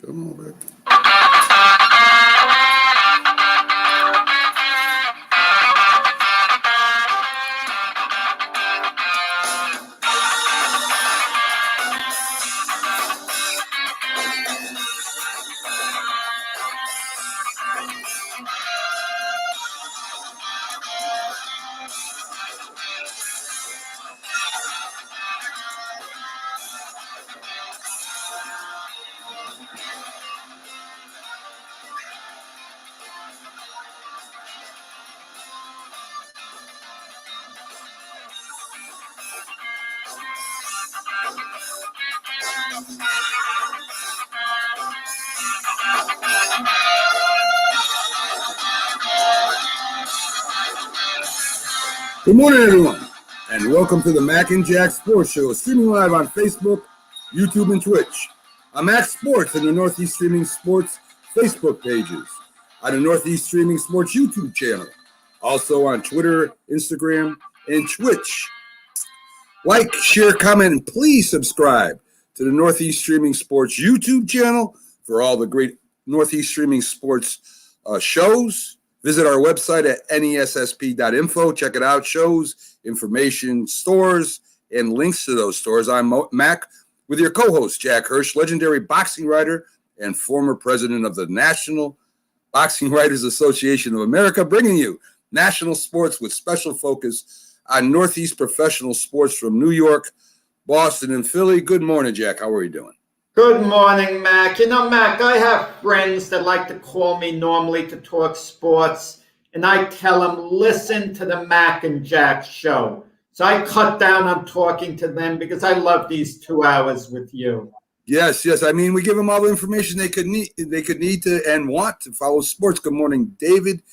Come on, back. Good morning, everyone, and welcome to the Mac and Jack Sports Show, streaming live on Facebook, YouTube, and Twitch. I'm Mac Sports and the Northeast Streaming Sports Facebook pages, on the Northeast Streaming Sports YouTube channel, also on Twitter, Instagram, and Twitch. Like, share, comment, and please subscribe to the Northeast Streaming Sports YouTube channel for all the great Northeast Streaming Sports shows. Visit our website at nessp.info. Check it out. Shows, information, stores, and links to those stores. I'm Mac with your co-host, Jack Hirsch, legendary boxing writer and former president of the National Boxing Writers Association of America, bringing you national sports with special focus on Northeast professional sports from New York, Boston, and Philly. Good morning, Jack. How are you doing? Good morning, Mac. You know, Mac, I have friends that like to call me normally to talk sports, and I tell them, listen to the Mac and Jack show. So I cut down on talking to them because I love these 2 hours with you. Yes. I mean, we give them all the information they could need to and want to follow sports. Good morning, David.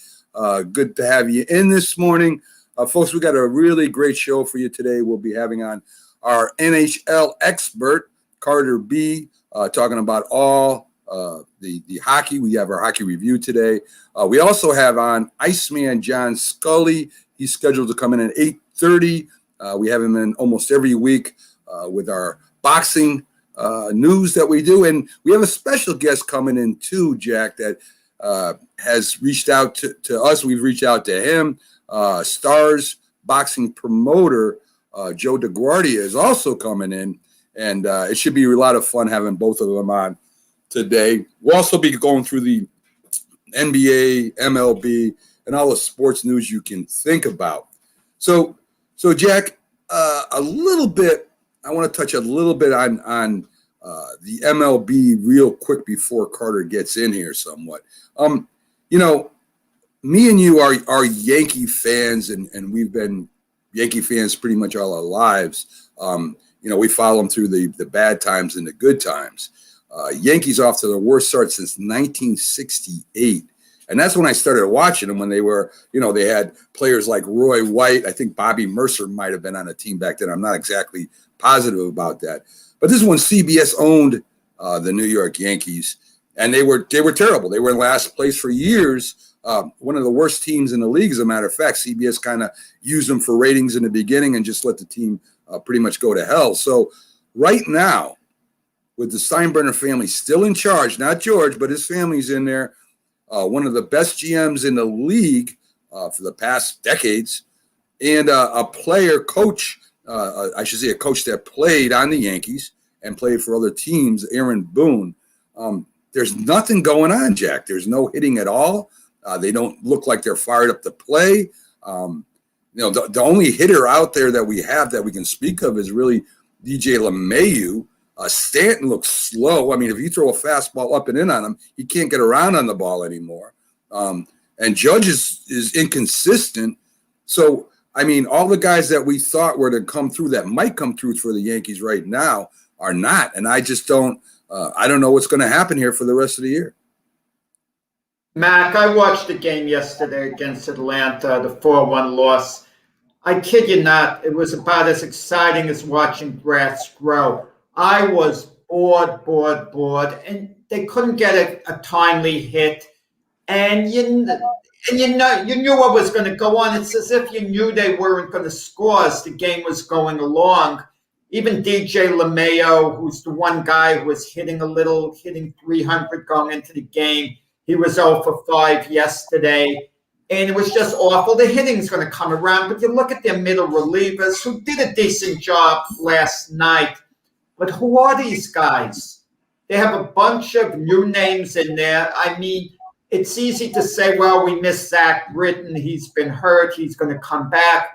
Good to have you in this morning. Folks, we got a really great show for you today. We'll be having on our NHL expert, Carter B., talking about all the hockey. We have our hockey review today. We also have on Iceman John Scully. He's scheduled to come in at 8:30. We have him in almost every week with our boxing news that we do. And we have a special guest coming in too, Jack, that has reached out to us. We've reached out to him. Stars boxing promoter Joe DeGuardia is also coming in. And it should be a lot of fun having both of them on today. We'll also be going through the NBA, MLB, and all the sports news you can think about. So Jack, a little bit, I want to touch a little bit on the MLB real quick before Carter gets in here somewhat. You know, me and you are Yankee fans, and we've been Yankee fans pretty much all our lives. You know, we follow them through the bad times and the good times. Yankees off to the worst start since 1968. And that's when I started watching them, when they were, you know, they had players like Roy White. I think Bobby Mercer might have been on a team back then. I'm not exactly positive about that. But this is when CBS owned the New York Yankees. And they were terrible. They were in last place for years. One of the worst teams in the league, as a matter of fact. CBS kind of used them for ratings in the beginning and just let the team pretty much go to hell. So right now, with the Steinbrenner family still in charge, not George, but his family's in there, one of the best GMs in the league for the past decades, and a coach that played on the Yankees and played for other teams, Aaron Boone. There's nothing going on, Jack. There's no hitting at all. They don't look like they're fired up to play. You know, the only hitter out there that we have that we can speak of is really DJ LeMahieu. Stanton looks slow. I mean, if you throw a fastball up and in on him, he can't get around on the ball anymore. And Judge is inconsistent. So, I mean, all the guys that we thought were to come through, that might come through for the Yankees right now, are not. And I just don't I don't know what's going to happen here for the rest of the year. Mac, I watched the game yesterday against Atlanta, the 4-1 loss. I kid you not, it was about as exciting as watching grass grow. I was bored, and they couldn't get a timely hit. And you knew what was going to go on. It's as if you knew they weren't going to score as the game was going along. Even DJ LeMayo, who's the one guy who was hitting 300 going into the game, he was 0 for 5 yesterday. And it was just awful. The hitting's going to come around, but you look at their middle relievers who did a decent job last night. But who are these guys? They have a bunch of new names in there. I mean, it's easy to say, well, we miss Zach Britton. He's been hurt. He's going to come back.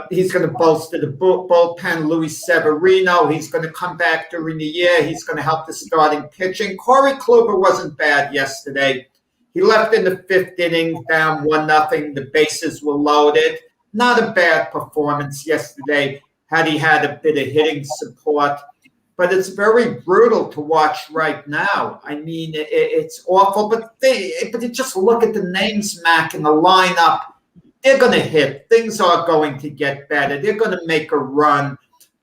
He's going to bolster the bullpen. Luis Severino, he's going to come back during the year. He's going to help the starting pitching. Corey Kluber wasn't bad yesterday. He left in the 5th inning, down 1-0. The bases were loaded. Not a bad performance yesterday had he had a bit of hitting support. But it's very brutal to watch right now. I mean, it's awful. But you just look at the names, Mac, in the lineup. They're going to hit. Things are going to get better. They're going to make a run.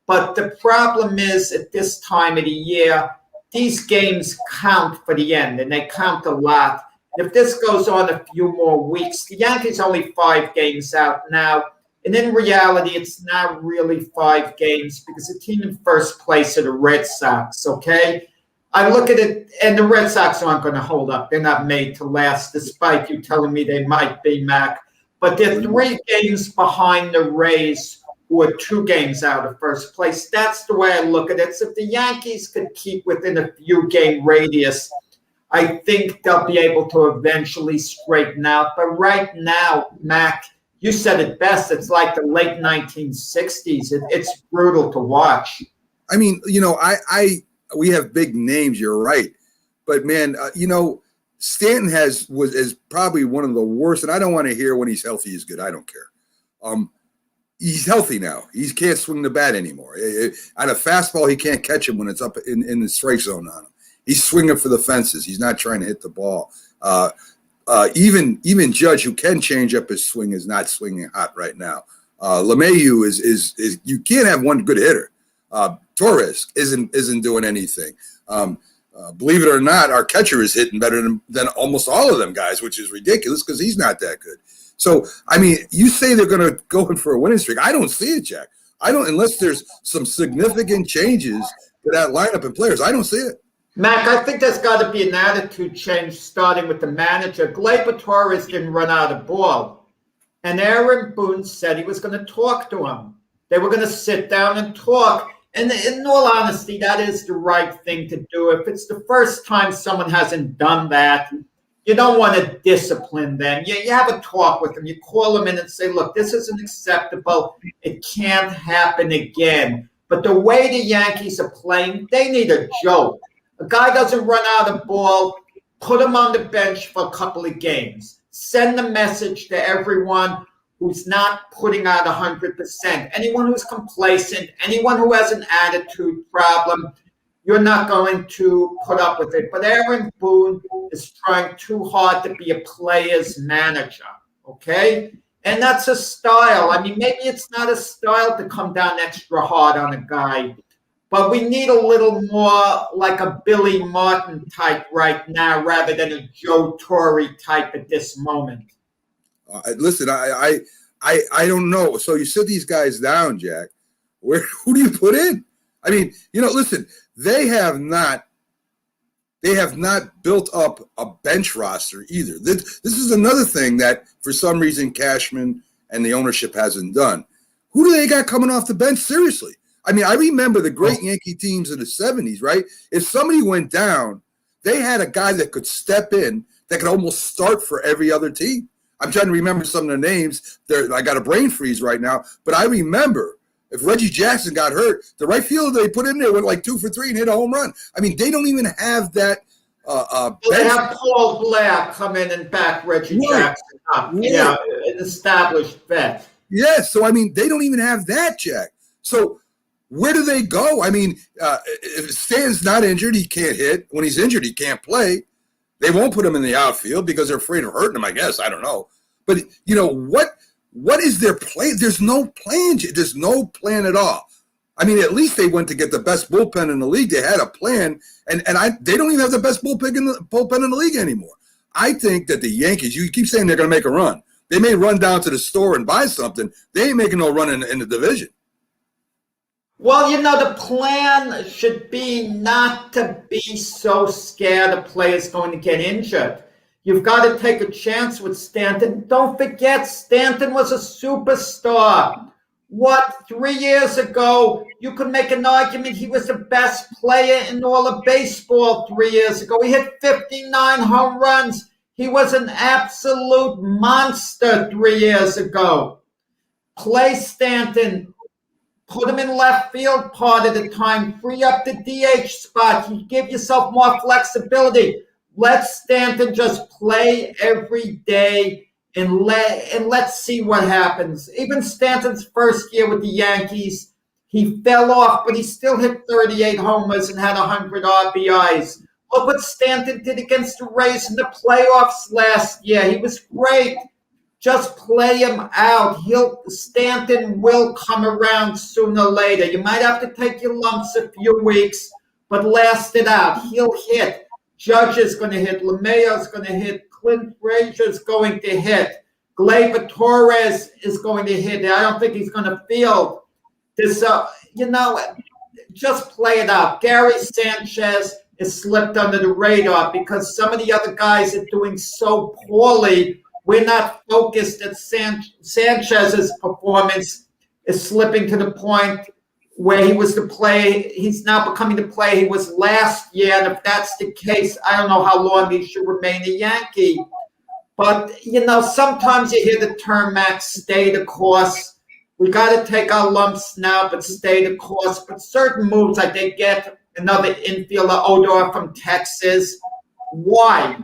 But the problem is, at this time of the year, these games count for the end, and they count a lot. If this goes on a few more weeks, the Yankees are only 5 games out now. And in reality, it's not really 5 games because the team in first place are the Red Sox, okay? I look at it, and the Red Sox aren't going to hold up. They're not made to last, despite you telling me they might be, Mac. But they're 3 games behind the Rays, who are 2 games out of first place. That's the way I look at it. So if the Yankees could keep within a few game radius, I think they'll be able to eventually straighten out. But right now, Mac, you said it best. It's like the late 1960s. It's brutal to watch. I mean, we have big names. You're right, but man, Stanton is probably one of the worst. And I don't want to hear when he's healthy is good. I don't care. He's healthy now. He can't swing the bat anymore. On a fastball, he can't catch him when it's up in the strike zone on him. He's swinging for the fences. He's not trying to hit the ball. Even Judge, who can change up his swing, is not swinging hot right now. LeMahieu is you can't have one good hitter. Torres isn't doing anything. Believe it or not, our catcher is hitting better than almost all of them guys, which is ridiculous because he's not that good. So, I mean, you say they're going to go in for a winning streak. I don't see it, Jack. I don't, unless there's some significant changes to that lineup and players. I don't see it. Mac, I think there's got to be an attitude change starting with the manager. Gleyber Torres didn't run out of ball. And Aaron Boone said he was going to talk to him. They were going to sit down and talk. And in all honesty, that is the right thing to do. If it's the first time someone hasn't done that, you don't want to discipline them. You have a talk with them. You call them in and say, look, this isn't acceptable. It can't happen again. But the way the Yankees are playing, they need a joke. A guy doesn't run out of ball, put him on the bench for a couple of games. Send the message to everyone who's not putting out 100%. Anyone who's complacent, anyone who has an attitude problem, you're not going to put up with it. But Aaron Boone is trying too hard to be a player's manager, okay? And that's a style. I mean, maybe it's not a style to come down extra hard on a guy, but we need a little more like a Billy Martin type right now rather than a Joe Torre type at this moment. Listen, I don't know. So you sit these guys down, Jack. Who do you put in? I mean, listen, they have not built up a bench roster either. This is another thing that for some reason Cashman and the ownership hasn't done. Who do they got coming off the bench? Seriously. I mean, I remember the great Yankee teams in the 70s, right? If somebody went down, they had a guy that could step in that could almost start for every other team. I'm trying to remember some of the names. I got a brain freeze right now, but I remember if Reggie Jackson got hurt, the right fielder they put in there went like 2 for 3 and hit a home run. I mean, they don't even have that. They have Paul Blair come in and back Reggie Jackson up. Right. Yeah, an established vet. Yeah, so I mean, they don't even have that, Jack. So where do they go? I mean, if Stan's not injured, he can't hit. When he's injured, he can't play. They won't put him in the outfield because they're afraid of hurting him, I guess. I don't know. But, what is their plan? There's no plan. There's no plan at all. I mean, at least they went to get the best bullpen in the league. They had a plan, and they don't even have the best bullpen in the league anymore. I think that the Yankees, you keep saying they're going to make a run. They may run down to the store and buy something. They ain't making no run in the division. Well, the plan should be not to be so scared a player is going to get injured. You've got to take a chance with Stanton. Don't forget, Stanton was a superstar. What, 3 years ago, you could make an argument he was the best player in all of baseball 3 years ago. He hit 59 home runs. He was an absolute monster 3 years ago. Play Stanton. Put him in left field part of the time. Free up the DH spot. You give yourself more flexibility. Let Stanton just play every day and let's see what happens. Even Stanton's first year with the Yankees, he fell off, but he still hit 38 homers and had 100 RBIs. Look what Stanton did against the Rays in the playoffs last year. He was great. Just play him out. Stanton will come around sooner or later. You might have to take your lumps a few weeks, but last it out. He'll hit. Judge is going to hit. LeMayo is going to hit. Clint Frazier is going to hit. Gleyber Torres is going to hit. I don't think he's going to field this. Just play it out. Gary Sanchez is slipped under the radar because some of the other guys are doing so poorly. We're not focused that Sanchez's performance is slipping to the point where he was the play. He's now becoming the play he was last year. And if that's the case, I don't know how long he should remain a Yankee. But, sometimes you hear the term, Max, stay the course. We got to take our lumps now, but stay the course. But certain moves, like they get another infielder, Odor from Texas. Why?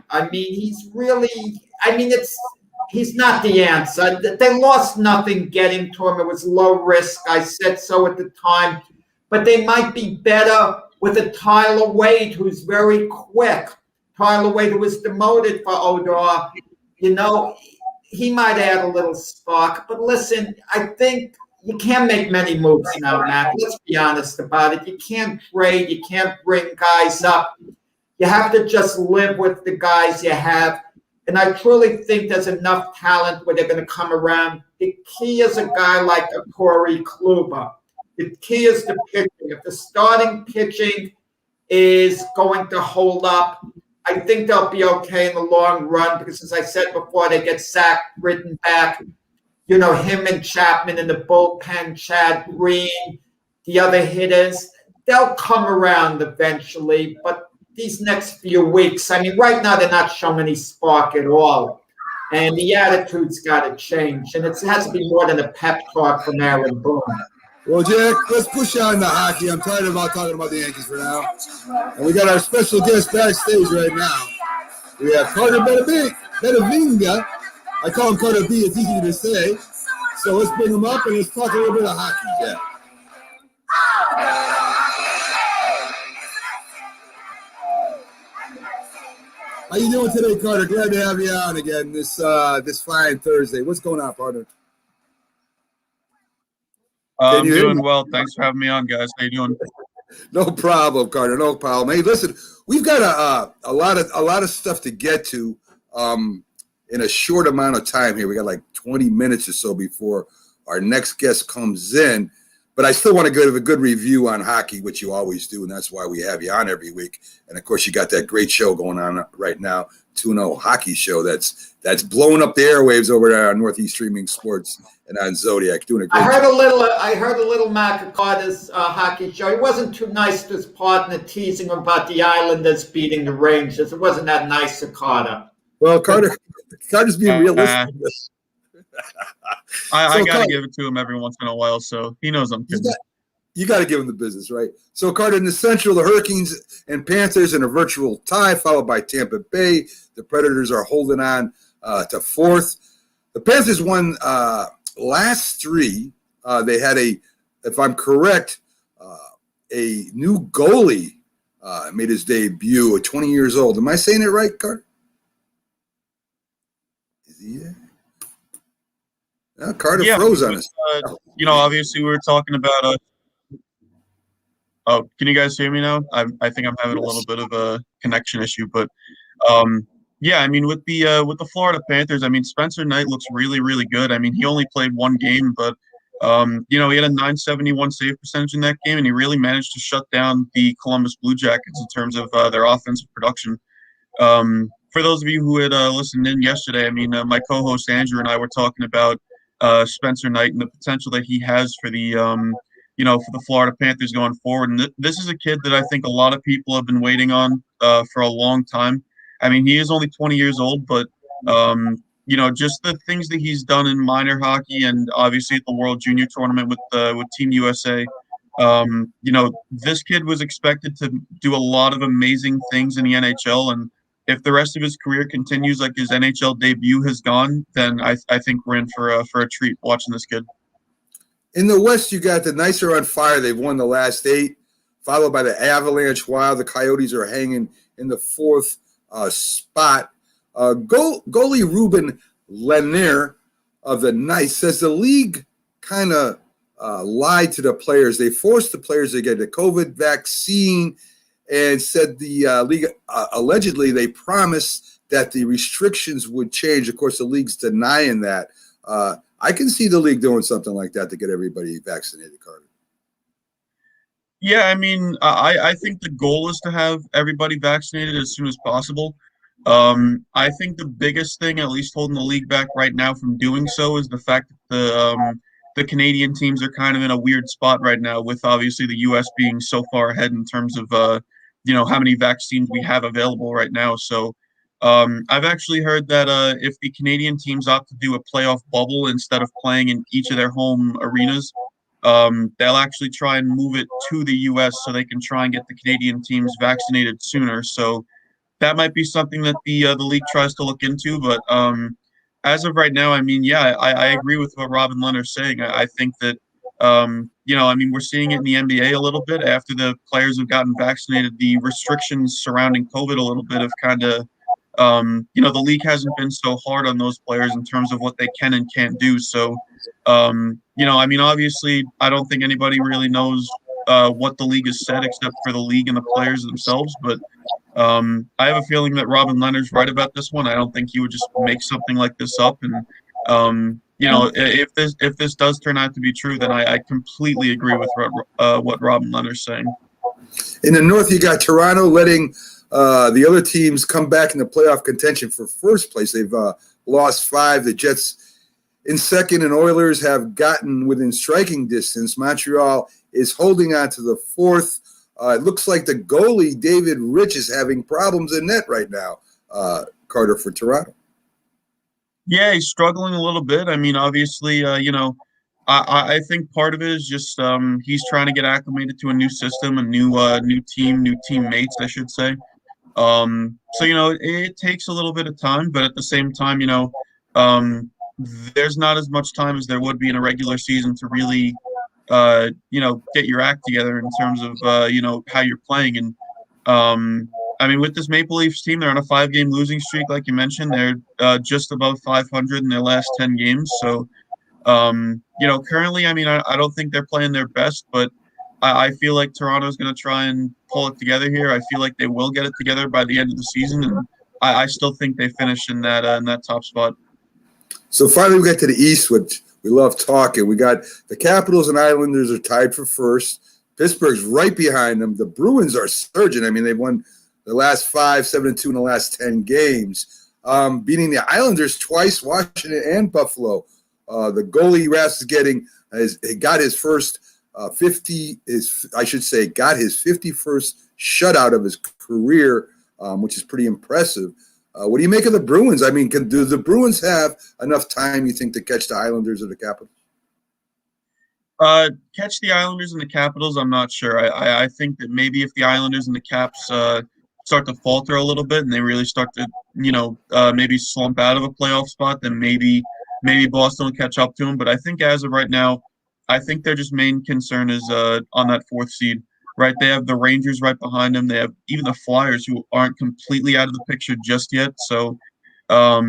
He's not the answer. They lost nothing getting to him. It was low risk. I said so at the time. But they might be better with a Tyler Wade, who's very quick. Tyler Wade, who was demoted for Odor. He might add a little spark. But listen, I think you can't make many moves now, Matt. Let's be honest about it. You can't trade. You can't bring guys up. You have to just live with the guys you have. And I truly think there's enough talent where they're going to come around. The key is a guy like a Corey Kluber. The key is the pitching. If the starting pitching is going to hold up, I think they'll be okay in the long run because, as I said before, they get Zach Britton back. Him and Chapman in the bullpen, Chad Green, the other hitters, they'll come around eventually. But these next few weeks, right now they're not showing any spark at all. And the attitude's got to change. And it has to be more than a pep talk from Aaron Boone. Well, Jack, let's push on the hockey. I'm tired about talking about the Yankees for now. And we got our special guest backstage right now. We have Carter Benavinga. I call him Carter B. It's easy to say. So let's bring him up and let's talk a little bit of hockey, Jack. How you doing today, Carter? Glad to have you on again this fine Thursday. What's going on, partner? I'm doing well. Thanks for having me on, guys. How you doing? No problem, Carter. No problem. Hey, listen, we've got a lot of stuff to get to in a short amount of time here. We got like 20 minutes or so before our next guest comes in. But I still want to give a good review on hockey, which you always do, and that's why we have you on every week. And, of course, you got that great show going on right now, 2-0 Hockey Show that's blowing up the airwaves over there on Northeast Streaming Sports and on Zodiac. Doing a great job. I heard a little Mac Carter's hockey show. He wasn't too nice to his partner, teasing him about the Islanders beating the Rangers. It wasn't that nice of Carter. Well, Carter's being realistic. I got to give it to him every once in a while, so he knows I'm kidding. You got to give him the business, right? So, Carter, in the Central, the Hurricanes and Panthers in a virtual tie, followed by Tampa Bay. The Predators are holding on to fourth. The Panthers won last three. They had if I'm correct, a new goalie made his debut at 20 years old. Am I saying it right, Carter? Is he there? Carter froze on us. Obviously we were talking about oh, can you guys hear me now? I think I'm having a little bit of a connection issue, but with the Florida Panthers, Spencer Knight looks really, really good. He only played one game, but He had a 971 save percentage in that game, and he really managed to shut down the Columbus Blue Jackets in terms of their offensive production. For those of you who had listened in yesterday, I mean, my co-host Andrew and I were talking about Spencer Knight and the potential that he has for for the Florida Panthers going forward. And this is a kid that I think a lot of people have been waiting on for a long time. I mean, he is only 20 years old, but just the things that he's done in minor hockey and obviously at the World Junior Tournament with Team USA. This kid was expected to do a lot of amazing things in the NHL, and if the rest of his career continues like his NHL debut has gone, then I think we're in for a treat watching this kid. In the West, you got the Knights are on fire. They've won the last 8, followed by the Avalanche, while the Coyotes are hanging in the 4th spot. Goalie Ruben Lanier of the Knights says the league kind of lied to the players. They forced the players to get the COVID vaccine and said the league, allegedly, they promised that the restrictions would change. Of course, the league's denying that. I can see the league doing something like that to get everybody vaccinated, Carter. Yeah, I mean, I think the goal is to have everybody vaccinated as soon as possible. I think the biggest thing, at least holding the league back right now from doing so, is the fact that the Canadian teams are kind of in a weird spot right now, with obviously the U.S. being so far ahead in terms of how many vaccines we have available right now. So I've actually heard that if the Canadian teams opt to do a playoff bubble instead of playing in each of their home arenas, they'll actually try and move it to the U.S. so they can try and get the Canadian teams vaccinated sooner. So that might be something that the league tries to look into. But as of right now, I mean, yeah, I agree with what Robin Leonard's saying. I think that, we're seeing it in the NBA a little bit after the players have gotten vaccinated. The restrictions surrounding COVID a little bit have kind of, the league hasn't been so hard on those players in terms of what they can and can't do. So, obviously, I don't think anybody really knows what the league has said except for the league and the players themselves. But I have a feeling that Robin Leonard's right about this one. I don't think he would just make something like this up. And, if this does turn out to be true, then I completely agree with what Robin Leonard's saying. In the North, you got Toronto letting the other teams come back in the playoff contention for first place. They've lost 5. The Jets in second, and Oilers have gotten within striking distance. Montreal is holding on to the 4th. It looks like the goalie, David Rich, is having problems in net right now, Carter, for Toronto. Yeah, he's struggling a little bit. I mean, obviously, I think part of it is just he's trying to get acclimated to a new system, a new team, new teammates, I should say. It takes a little bit of time, but at the same time, there's not as much time as there would be in a regular season to really, get your act together in terms of, how you're playing. And with this Maple Leafs team, they're on a 5-game losing streak, like you mentioned. They're just above 500 in their last 10 games. So, currently, I don't think they're playing their best, but I feel like Toronto's going to try and pull it together here. I feel like they will get it together by the end of the season, and I still think they finish in that top spot. So finally, we get to the East, which we love talking. We got the Capitals and Islanders are tied for first. Pittsburgh's right behind them. The Bruins are surging. They've won the last 5, 7-2 in the last 10 games, beating the Islanders twice, Washington and Buffalo. The goalie Rass got his first 51st shutout of his career, which is pretty impressive. What do you make of the Bruins? Do the Bruins have enough time, you think, to catch the Islanders or the Capitals? Catch the Islanders and the Capitals, I'm not sure. I think that maybe if the Islanders and the Caps start to falter a little bit and they really start to, maybe slump out of a playoff spot, then maybe Boston will catch up to them. But I think as of right now, I think their just main concern is on that 4th seed. Right, they have the Rangers right behind them. They have even the Flyers, who aren't completely out of the picture just yet. So, I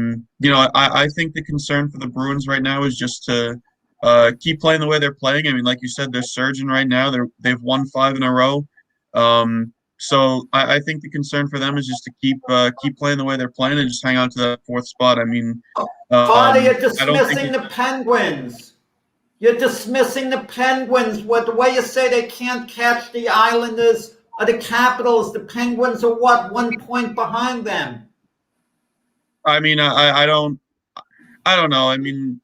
think the concern for the Bruins right now is just to keep playing the way they're playing. Like you said, they're surging right now. They've won 5 in a row. So I think the concern for them is just to keep playing the way they're playing and just hang on to that 4th spot. Carter, you're dismissing the Penguins. You're dismissing the Penguins. What the way you say they can't catch the Islanders or the Capitals? The Penguins are what, 1 point behind them? I mean, I don't know. I mean,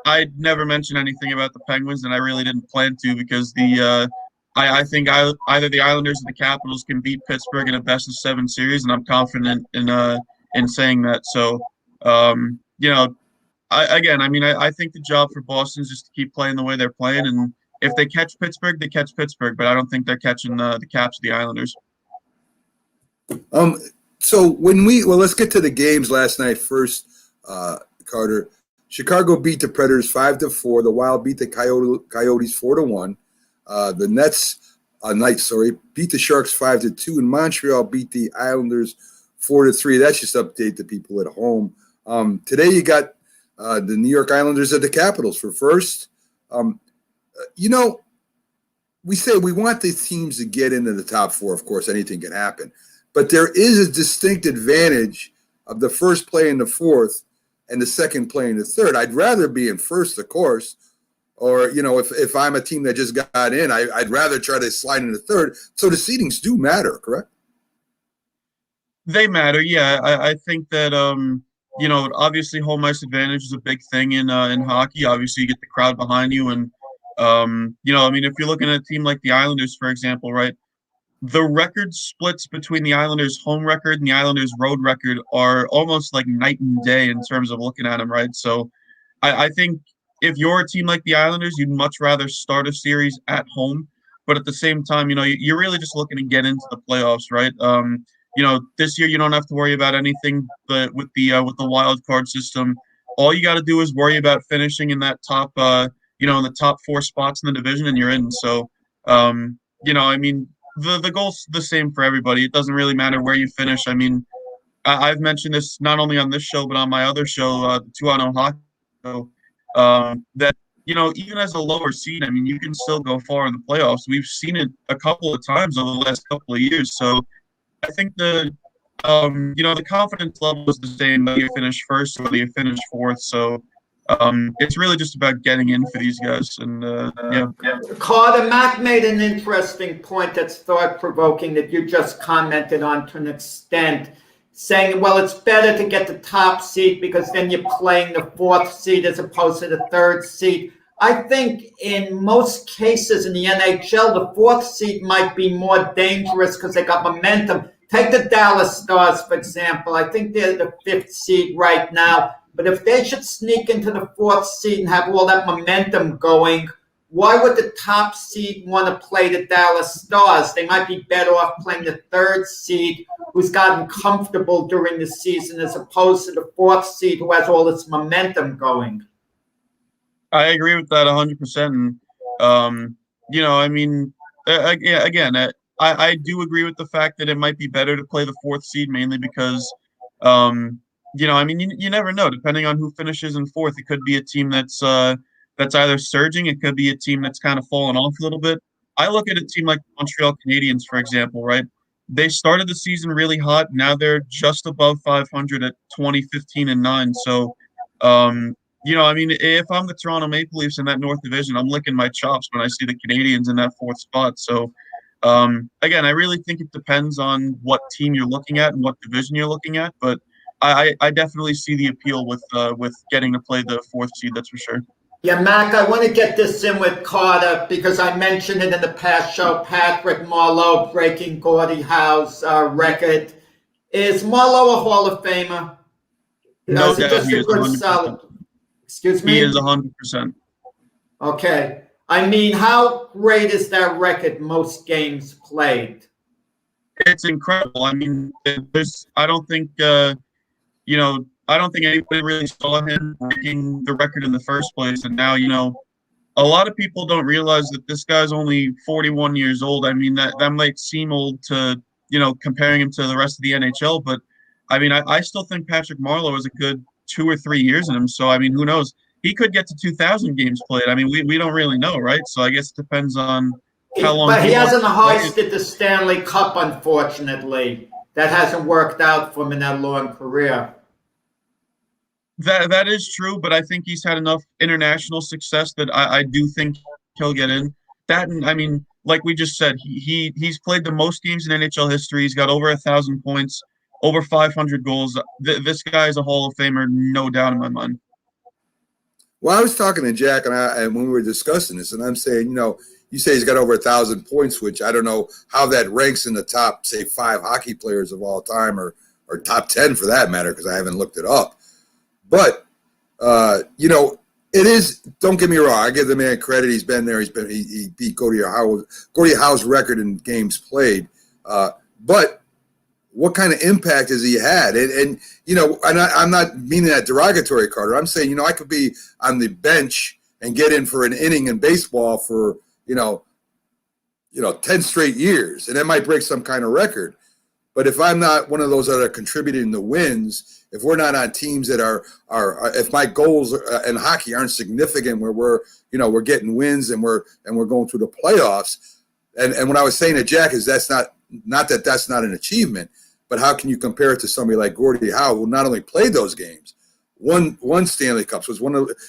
I never mentioned anything about the Penguins, and I really didn't plan to because I think either the Islanders or the Capitals can beat Pittsburgh in a best-of-7 series, and I'm confident in saying that. So, you know, I think the job for Boston is just to keep playing the way they're playing, and if they catch Pittsburgh, they catch Pittsburgh. But I don't think they're catching the Caps or the Islanders. So let's get to the games last night first. Carter, Chicago beat the Predators 5-4. The Wild beat the Coyotes 4-1. The Nets, beat the Sharks 5-2, and Montreal beat the Islanders 4-3. That's just update the people at home. Today you got the New York Islanders at the Capitals for first. We say we want these teams to get into the top four. Of course, anything can happen. But there is a distinct advantage of the first play in the fourth and the second play in the third. I'd rather be in first, of course. Or, if I'm a team that just got in, I'd rather try to slide into third. So the seedings do matter, correct? They matter, yeah. I think that obviously home ice advantage is a big thing in hockey. Obviously, you get the crowd behind you, and if you're looking at a team like the Islanders, for example, right, the record splits between the Islanders' home record and the Islanders' road record are almost like night and day in terms of looking at them, right? So, I think if you're a team like the Islanders, you'd much rather start a series at home, but at the same time, you're really just looking to get into the playoffs, right? This year you don't have to worry about anything, but with the wild card system, all you got to do is worry about finishing in that top, in the top 4 spots in the division, and you're in. So, the goal's the same for everybody. It doesn't really matter where you finish. I mean, I've mentioned this not only on this show but on my other show, the 2-on-0 Hockey Show, that even as a lower seed, I mean, you can still go far in the playoffs. We've seen it a couple of times over the last couple of years. So I think the confidence level is the same whether you finish first or whether you finish fourth. So it's really just about getting in for these guys. And yeah. Carter, Mac made an interesting point that's thought-provoking that you just commented on to an extent, saying, well, it's better to get the top seed because then you're playing the 4th seed as opposed to the 3rd seed. I think in most cases in the NHL, the 4th seed might be more dangerous because they got momentum. Take the Dallas Stars, for example. I think they're the 5th seed right now. But if they should sneak into the 4th seed and have all that momentum going, why would the top seed want to play the Dallas Stars? They might be better off playing the 3rd seed who's gotten comfortable during the season as opposed to the 4th seed who has all this momentum going. I agree with that 100%. And, I do agree with the fact that it might be better to play the 4th seed mainly because, you never know. Depending on who finishes in 4th, it could be a team that's either surging. It could be a team that's kind of fallen off a little bit. I look at a team like the Montreal Canadiens, for example, right? They started the season really hot. Now they're just above 500 at 20-15-9. So, if I'm the Toronto Maple Leafs in that North Division, I'm licking my chops when I see the Canadiens in that 4th spot. So, again, I really think it depends on what team you're looking at and what division you're looking at. But I definitely see the appeal with getting to play the 4th seed. That's for sure. Yeah, Mac, I want to get this in with Carter because I mentioned it in the past show. Patrick Marleau breaking Gordie Howe's record. Is Marleau a Hall of Famer? No is it doubt, just he a is good 100%. solid? Excuse me? He is 100%. Okay. I mean, how great is that record most games played? It's incredible. I mean, I don't think anybody really saw him breaking the record in the first place. And now, a lot of people don't realize that this guy's only 41 years old. I mean, that might seem old to, comparing him to the rest of the NHL. But, I mean, I still think Patrick Marleau has a good 2 or 3 years in him. So, I mean, who knows? He could get to 2,000 games played. I mean, we don't really know, right? So I guess it depends on how long. But he hasn't hoisted the Stanley Cup, unfortunately. That hasn't worked out for him in that long career. That is true, but I think he's had enough international success that I do think he'll get in. That and I mean, like we just said, he's played the most games in NHL history. He's got over 1,000 points, over 500 goals. This guy is a Hall of Famer, no doubt in my mind. Well, I was talking to Jack and when we were discussing this, and I'm saying, you say he's got over 1,000 points, which I don't know how that ranks in the top, say, 5 hockey players of all time, or top 10 for that matter, because I haven't looked it up. But it is. Don't get me wrong. I give the man credit. He's been there. He beat Gordie Howe's record in games played. But what kind of impact has he had? And I'm not meaning that derogatory, Carter. I'm saying, I could be on the bench and get in for an inning in baseball for 10 straight years, and that might break some kind of record. But if I'm not one of those that are contributing to wins, if we're not on teams that are if my goals in hockey aren't significant, where we're getting wins and we're going through the playoffs, and what I was saying to Jack is that's not that's not an achievement, but how can you compare it to somebody like Gordie Howe, who not only played those games, won Stanley Cups,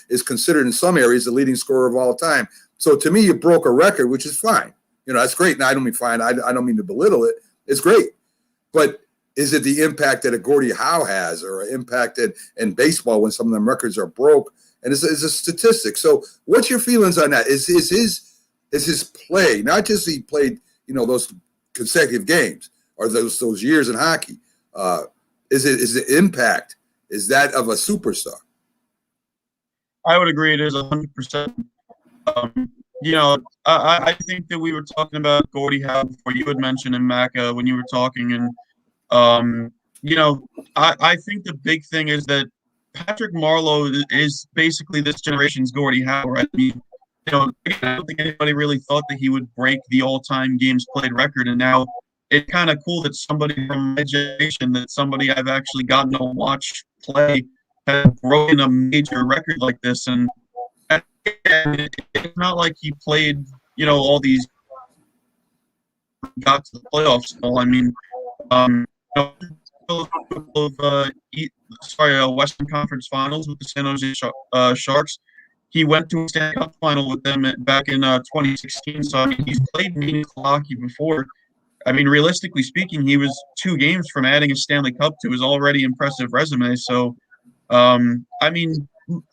is considered in some areas the leading scorer of all time. So to me, you broke a record, which is fine. That's great. And I don't mean fine. I don't mean to belittle it. It's great. But is it the impact that a Gordie Howe has, or an impact in baseball when some of them records are broke? And it's a statistic. So what's your feelings on that? Is his play, not just he played, those consecutive games or those years in hockey, is the impact, is that of a superstar? I would agree. It is 100%. I think that we were talking about Gordie Howe before you had mentioned him, Mac, when you were talking, and I think the big thing is that Patrick Marleau is basically this generation's Gordie Howe. Right? I mean, I don't think anybody really thought that he would break the all-time games played record, and now it's kind of cool that somebody from my generation, that somebody I've actually gotten to watch play, has broken a major record like this. And it's not like he played, all these got to the playoffs. So, I mean, Western Conference Finals with the San Jose Sharks. He went to a Stanley Cup final with them back in 2016. So, I mean, he's played meaningful hockey before. I mean, realistically speaking, he was 2 games from adding a Stanley Cup to his already impressive resume. So, I mean,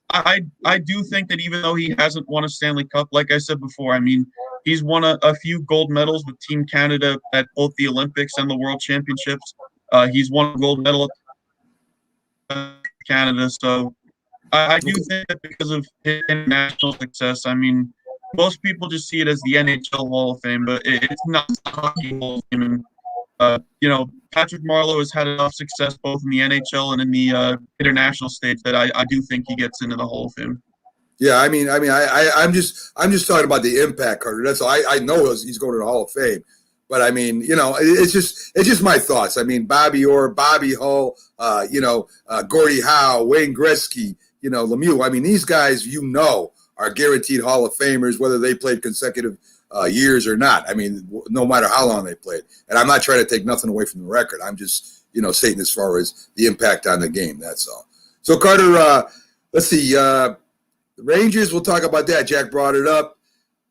I do think that even though he hasn't won a Stanley Cup, like I said before, I mean, he's won a few gold medals with Team Canada at both the Olympics and the World Championships. He's won a gold medal at Canada. So I do think that because of his international success, I mean, most people just see it as the NHL Hall of Fame, but it's not the Hockey Hall of Fame. And, Patrick Marleau has had enough success both in the NHL and in the international stage that I do think he gets into the Hall of Fame. Yeah, I'm just talking about the impact, Carter. That's all. I know he's going to the Hall of Fame, but I mean, it's just my thoughts. I mean, Bobby Orr, Bobby Hull, Gordie Howe, Wayne Gretzky, Lemieux. I mean, these guys, are guaranteed Hall of Famers, whether they played consecutive years or not. I mean, no matter how long they played. And I'm not trying to take nothing away from the record. I'm just, saying as far as the impact on the game. That's all. So, Carter, let's see. The Rangers, we'll talk about that. Jack brought it up.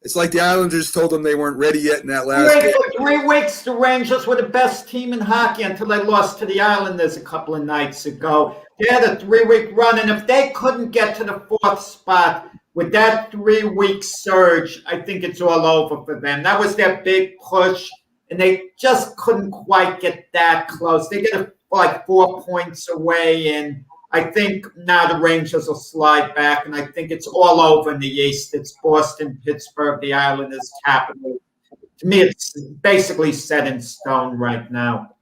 It's like the Islanders told them they weren't ready yet in that last game. For 3 weeks, the Rangers were the best team in hockey until they lost to the Islanders a couple of nights ago. They had a 3-week run, and if they couldn't get to the 4th spot with that 3-week surge, I think it's all over for them. That was their big push, and they just couldn't quite get that close. They get like 4 points away, and I think now the Rangers will slide back, and I think it's all over in the East. It's Boston, Pittsburgh, the Islanders, Capital. To me, it's basically set in stone right now.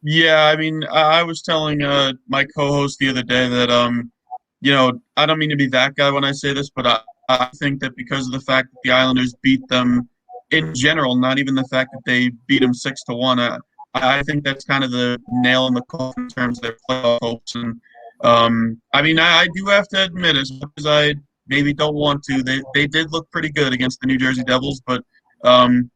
Yeah, I mean, I was telling my co-host the other day that, I don't mean to be that guy when I say this, but I think that because of the fact that the Islanders beat them in general, not even the fact that they beat them 6-1, I think that's kind of the nail in the coffin in terms of their playoff hopes. And I mean, I do have to admit, as much as I maybe don't want to, they did look pretty good against the New Jersey Devils. But, I mean,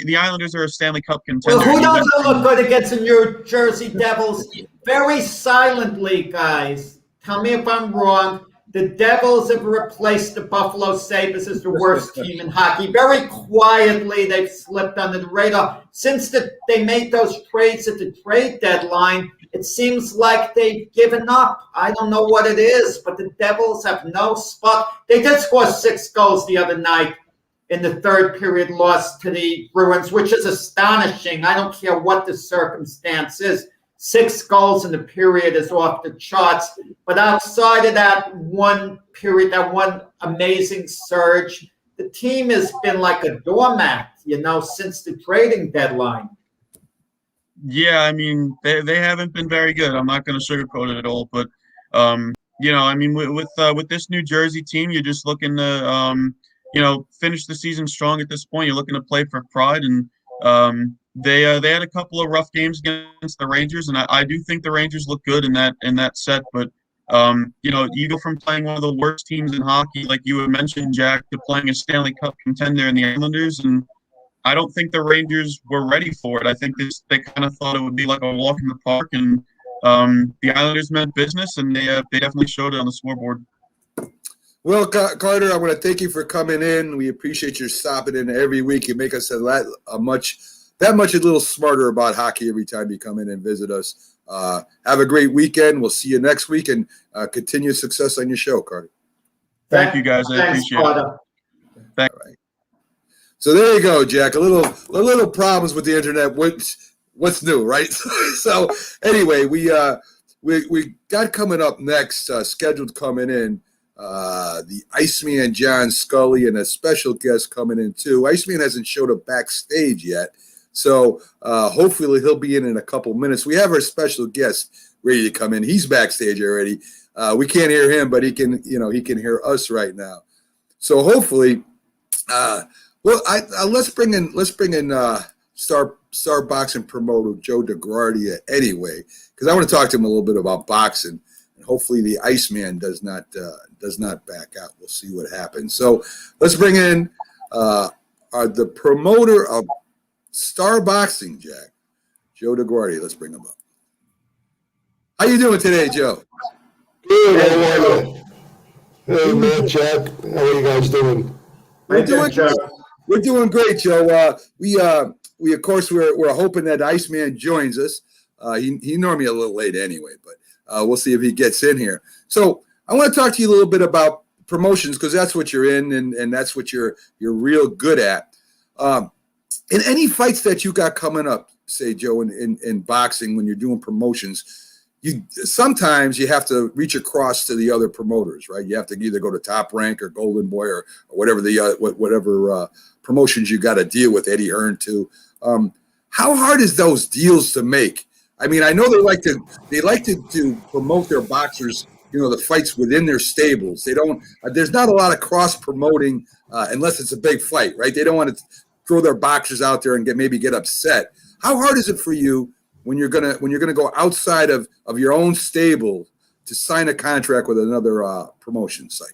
the Islanders are a Stanley Cup contender. Well, who doesn't look good against the New Jersey Devils? Very silently, guys. tell me if I'm wrong, the Devils have replaced the Buffalo Sabres as the worst team in hockey. Very quietly, they've slipped under the radar. Since they made those trades at the trade deadline, it seems like they've given up. I don't know what it is, but the Devils have no spot. They did score 6 goals the other night in the third period loss to the Bruins, which is astonishing. I don't care what the circumstance is. 6 goals in the period is off the charts. But outside of that one period, that one amazing surge, the team has been like a doormat, since the trading deadline. Yeah, I mean, they haven't been very good. I'm not going to sugarcoat it at all, but I mean, with this New Jersey team, you're just looking to finish the season strong at this point. You're looking to play for pride, and they had a couple of rough games against the Rangers, and I do think the Rangers look good in that set. But you go from playing one of the worst teams in hockey, like you had mentioned, Jack, to playing a Stanley Cup contender in the Islanders, and I don't think the Rangers were ready for it. I think they kind of thought it would be like a walk in the park, and the Islanders meant business, and they definitely showed it on the scoreboard. Well, Carter, I want to thank you for coming in. We appreciate you stopping in every week. You make us that much a little smarter about hockey every time you come in and visit us. Have a great weekend. We'll see you next week, and continued success on your show, Carter. Thank you, guys. I appreciate it. Thanks. All right. So there you go, Jack. A little problems with the internet. What's new, right? So anyway, we got coming up next, scheduled coming in, the Iceman John Scully, and a special guest coming in too. Iceman hasn't showed up backstage yet, so hopefully he'll be in a couple minutes. We have our special guest ready to come in. He's backstage already. We can't hear him, but he can hear us right now. So hopefully, let's bring in star boxing promoter Joe DeGuardia anyway, because I want to talk to him a little bit about boxing. Hopefully the Iceman does not back out. We'll see what happens. So let's bring in the promoter of Star Boxing, Jack, Joe DeGuardia. Let's bring him up. How you doing today, Joe? Good. How are you? Hey, man, Jack. How are you guys doing? We're doing great, Joe. We of course we're hoping that Iceman joins us. He normally a little late anyway, but we'll see if he gets in here. So I want to talk to you a little bit about promotions, because that's what you're in, and that's what you're real good at. In any fights that you got coming up, say, Joe, in boxing, when you're doing promotions, sometimes you have to reach across to the other promoters, right? You have to either go to Top Rank or Golden Boy or whatever whatever promotions you got to deal with, Eddie Hearn too. How hard is those deals to make? I mean, I know they like to promote their boxers, the fights within their stables. They don't. There's not a lot of cross promoting unless it's a big fight, right? They don't want to throw their boxers out there and maybe get upset. How hard is it for you when you're gonna go outside of your own stable to sign a contract with another promotion site?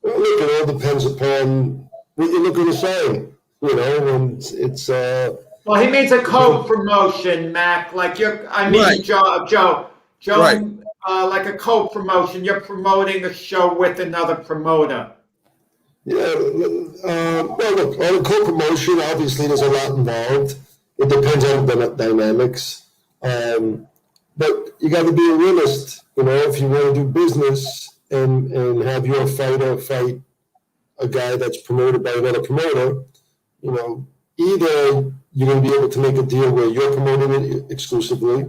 Well, look, it all depends upon what you're looking to sign. When it's Well, he means a co-promotion, Mac. Like Right. Joe. Right. Like a co-promotion. You're promoting a show with another promoter. Yeah. Well, look, on a co-promotion, obviously there's a lot involved. It depends on the dynamics. But you got to be a realist. If you want to do business and have your fighter fight a guy that's promoted by another promoter, either you're going to be able to make a deal where you're promoting it exclusively,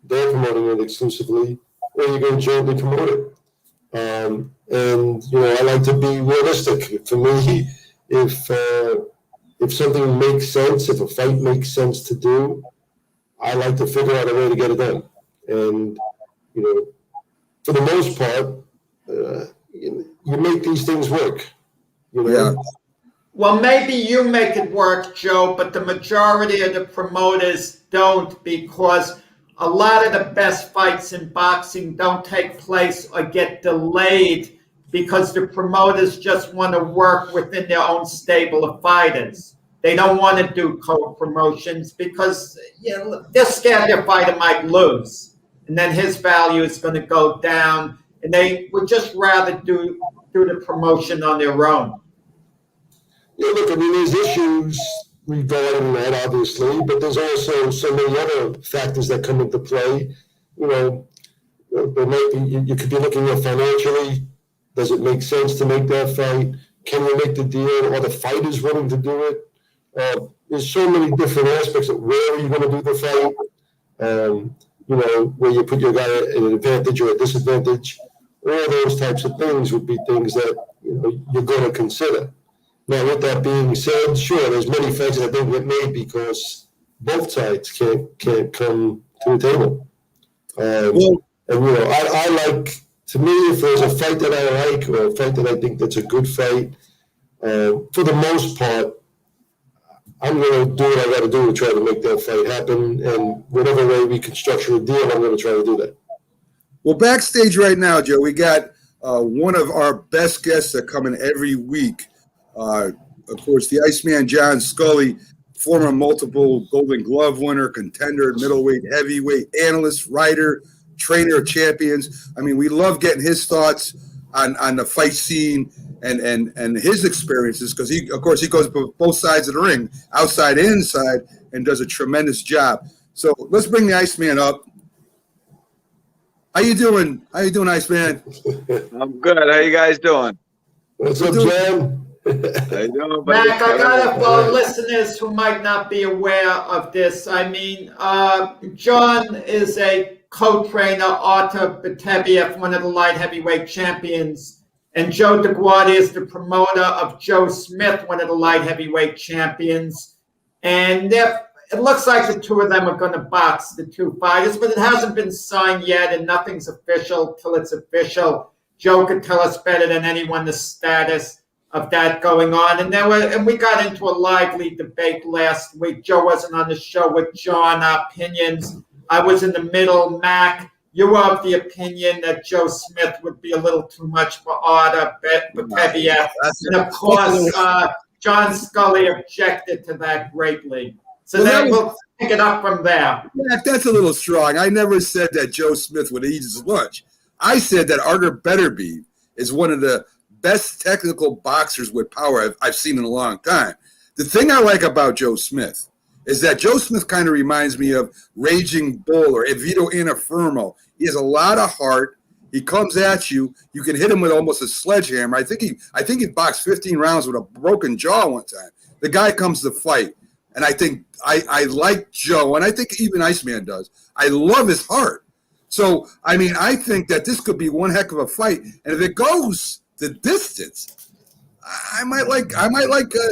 they're promoting it exclusively, or you're going to jointly promote it. I like to be realistic. For me, if something makes sense, if a fight makes sense to do, I like to figure out a way to get it done. And, for the most part, you make these things work. Yeah. Well, maybe you make it work, Joe, but the majority of the promoters don't, because a lot of the best fights in boxing don't take place or get delayed because the promoters just want to work within their own stable of fighters. They don't want to do co-promotions because they're scared their fighter might lose. and then his value is going to go down, and they would just rather do the promotion on their own. Yeah, look, I mean, there's issues regarding that, obviously, but there's also so many other factors that come into play. You know, there might be, you could be looking at financially. Does it make sense to make that fight? Can you make the deal? Are the fighters willing to do it? There's so many different aspects of where are you going to do the fight? You know, where you put your guy at an advantage or a disadvantage. All those types of things would be things that, you know, you're going to consider. Now, with that being said, sure, there's many fights that don't get made because both sides can't come to the table. And, you know, I like, to me, if there's a fight that I like or a fight that I think that's a good fight, for the most part, I'm going to do what I got to do to try to make that fight happen. And whatever way we can structure a deal, I'm going to try to do that. Well, backstage right now, Joe, we got one of our best guests that come in every week. Of course, the Iceman John Scully, former multiple Golden Glove winner, contender, middleweight, heavyweight, analyst, writer, trainer of champions. I mean, we love getting his thoughts on the fight scene and his experiences because he, of course, he goes both sides of the ring, outside and inside, and does a tremendous job. So let's bring the Iceman up. How you doing? How you doing, Iceman? I'm good. How you guys doing? What's up, John? How you doing, buddy? Mac, I got for listeners who might not be aware of this. I mean, John is a co-trainer, Artur Beterbiev, one of the light heavyweight champions, and Joe DeGuardia is the promoter of Joe Smith, one of the light heavyweight champions. And it looks like the two of them are going to box, the two fighters, but it hasn't been signed yet, and nothing's official till it's official. Joe could tell us better than anyone the status of that going on. And we got into a lively debate last week. Joe wasn't on the show with John, our opinions. I was in the middle. Mac, you were of the opinion that Joe Smith would be a little too much for Artur Beterbiev. And of course, John Scully objected to that greatly. So then we'll pick it up from there. Yeah, that's a little strong. I never said that Joe Smith would eat his lunch. I said that Artur Beterbiev is one of the best technical boxers with power I've seen in a long time. The thing I like about Joe Smith is that Joe Smith kind of reminds me of Raging Bull or Evito Inafermo. He has a lot of heart. He comes at you. You can hit him with almost a sledgehammer. I think he boxed 15 rounds with a broken jaw one time. The guy comes to fight. And I think I like Joe, and I think even Iceman does. I love his heart. So, I mean, I think that this could be one heck of a fight. And if it goes the distance, I might like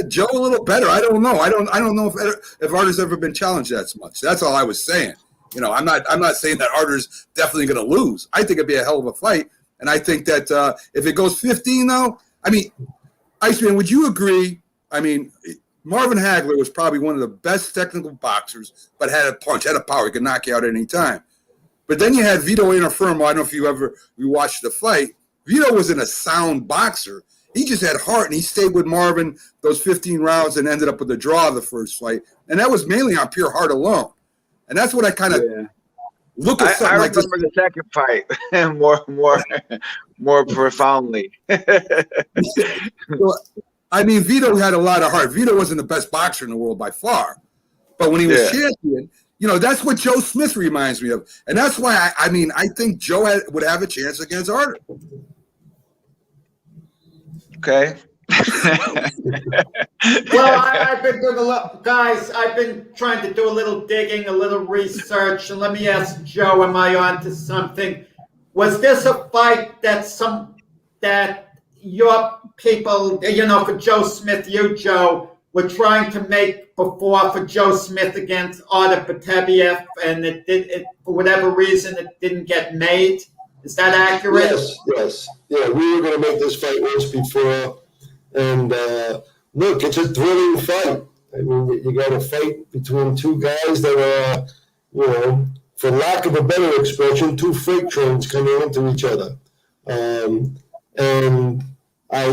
Joe a little better. I don't know. I don't know if Artur's ever been challenged that much. That's all I was saying. You know, I'm not saying that Artur's definitely going to lose. I think it'd be a hell of a fight. And I think that if it goes 15, though, I mean, Iceman, would you agree? I mean, Marvin Hagler was probably one of the best technical boxers, but had a punch, had a power. He could knock you out at any time. But then you had Vito Inafermo. I don't know if you watched the fight. Vito wasn't a sound boxer. He just had heart, and he stayed with Marvin those 15 rounds and ended up with the draw of the first fight. And that was mainly on pure heart alone. And that's what I kind of look at something like this. I remember the second fight more profoundly. Well, I mean, Vito had a lot of heart. Vito wasn't the best boxer in the world by far. But when he was champion, you know, that's what Joe Smith reminds me of. And that's why, I think Joe would have a chance against Artur. Okay. Well, I've been doing I've been trying to do a little digging, a little research. And let me ask Joe, am I on to something? Was this a fight that your people, you know, for Joe Smith, you, Joe, were trying to make before for Joe Smith against Artur Beterbiev, and it for whatever reason, it didn't get made? Is that accurate? Yes. Yeah, we were going to make this fight once before. And look, it's a thrilling fight. I mean, you got a fight between two guys that are, you know, for lack of a better expression, two freight trains coming into each other. And I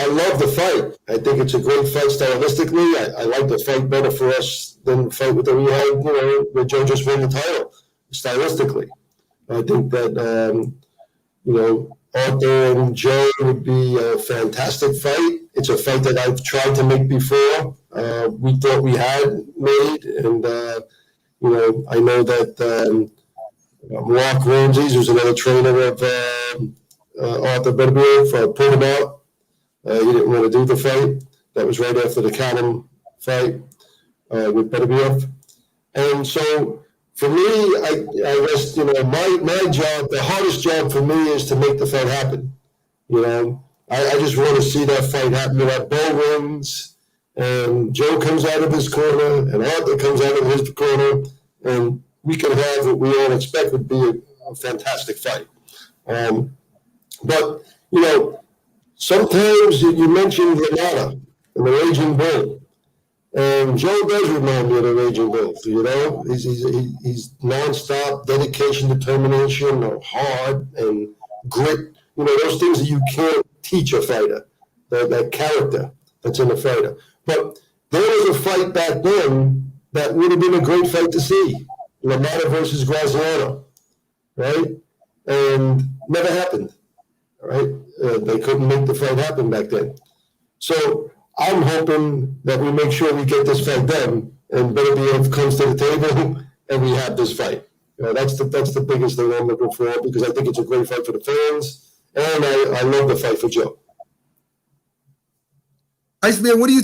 love the fight. I think it's a great fight stylistically. I like the fight better for us than the fight that we had, you know, where Joe just won the title, stylistically. I think that Arthur and Joe would be a fantastic fight. It's a fight that I've tried to make before. We thought we had made, and I know that Mark Ramsey, who's another trainer of Arthur Beterbiev, pulled him out. He didn't want to do the fight. That was right after the Cannon fight with Beterbiev. And so for me, I guess, my job, the hardest job for me is to make the fight happen. I just want to see that fight happen. That Bo wins, and Joe comes out of his corner, and Arthur comes out of his corner, and we can have what we all expect would be a fantastic fight. But, sometimes you mentioned Lamada and the Raging Bull. And Joe does remind me of the Raging Bull. He's nonstop dedication, determination, hard, and grit. Those things that you can't teach a fighter, that character that's in a fighter. But there was a fight back then that would have been a great fight to see. Lamada versus Graziano, right? And never happened, right? They couldn't make the fight happen back then. So I'm hoping that we make sure we get this fight done, and Beterbiev comes to the table and we have this fight. That's the biggest thing I'm looking for, because I think it's a great fight for the fans, and I love the fight for Joe. Iceman, what do you?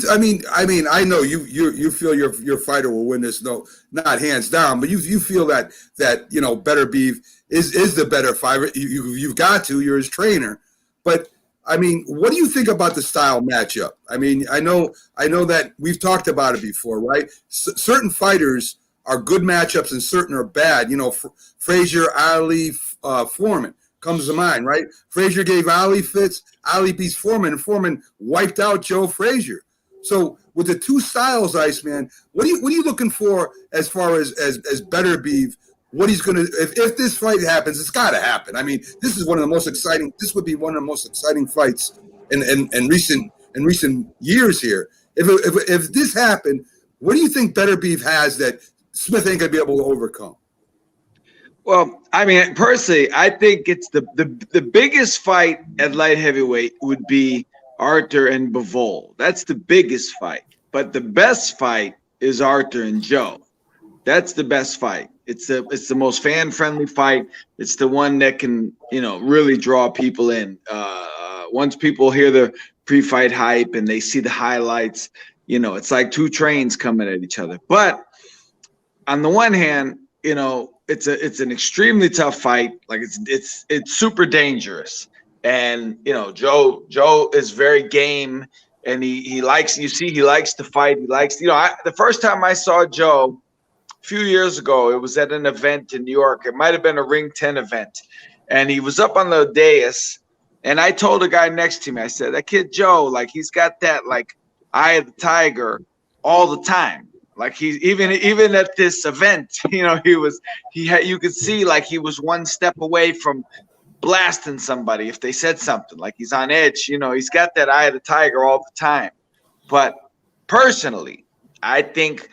I know you feel your fighter will win this. No, not hands down, but you feel that Beterbiev is the better fighter. You've got to. You're his trainer, but. What do you think about the style matchup? I know that we've talked about it before, right? Certain fighters are good matchups and certain are bad. Frazier, Ali, Foreman comes to mind, right? Frazier gave Ali fits. Ali beats Foreman, and Foreman wiped out Joe Frazier. So with the two styles, Iceman, what are you looking for as far as Beterbiev? What he's going to, if this fight happens, it's got to happen. This is one of the most exciting. This would be one of the most exciting fights in recent years here. If this happened, what do you think Beterbiev has that Smith ain't going to be able to overcome? Well, personally, I think it's the biggest fight at light heavyweight would be Arthur and Bivol. That's the biggest fight. But the best fight is Arthur and Joe. That's the best fight. It's the most fan-friendly fight. It's the one that can, really draw people in. Once people hear the pre-fight hype and they see the highlights, it's like two trains coming at each other. But on the one hand, it's an extremely tough fight. Like it's super dangerous. And Joe is very game, and he likes to fight. He likes, the first time I saw Joe a few years ago, it was at an event in New York. It might have been a Ring 10 event, and he was up on the dais, and I told the guy next to me, I said, that kid Joe, like he's got that like eye of the tiger all the time. Like he's even at this event, you could see like he was one step away from blasting somebody if they said something. Like he's on edge, he's got that eye of the tiger all the time. But personally, I think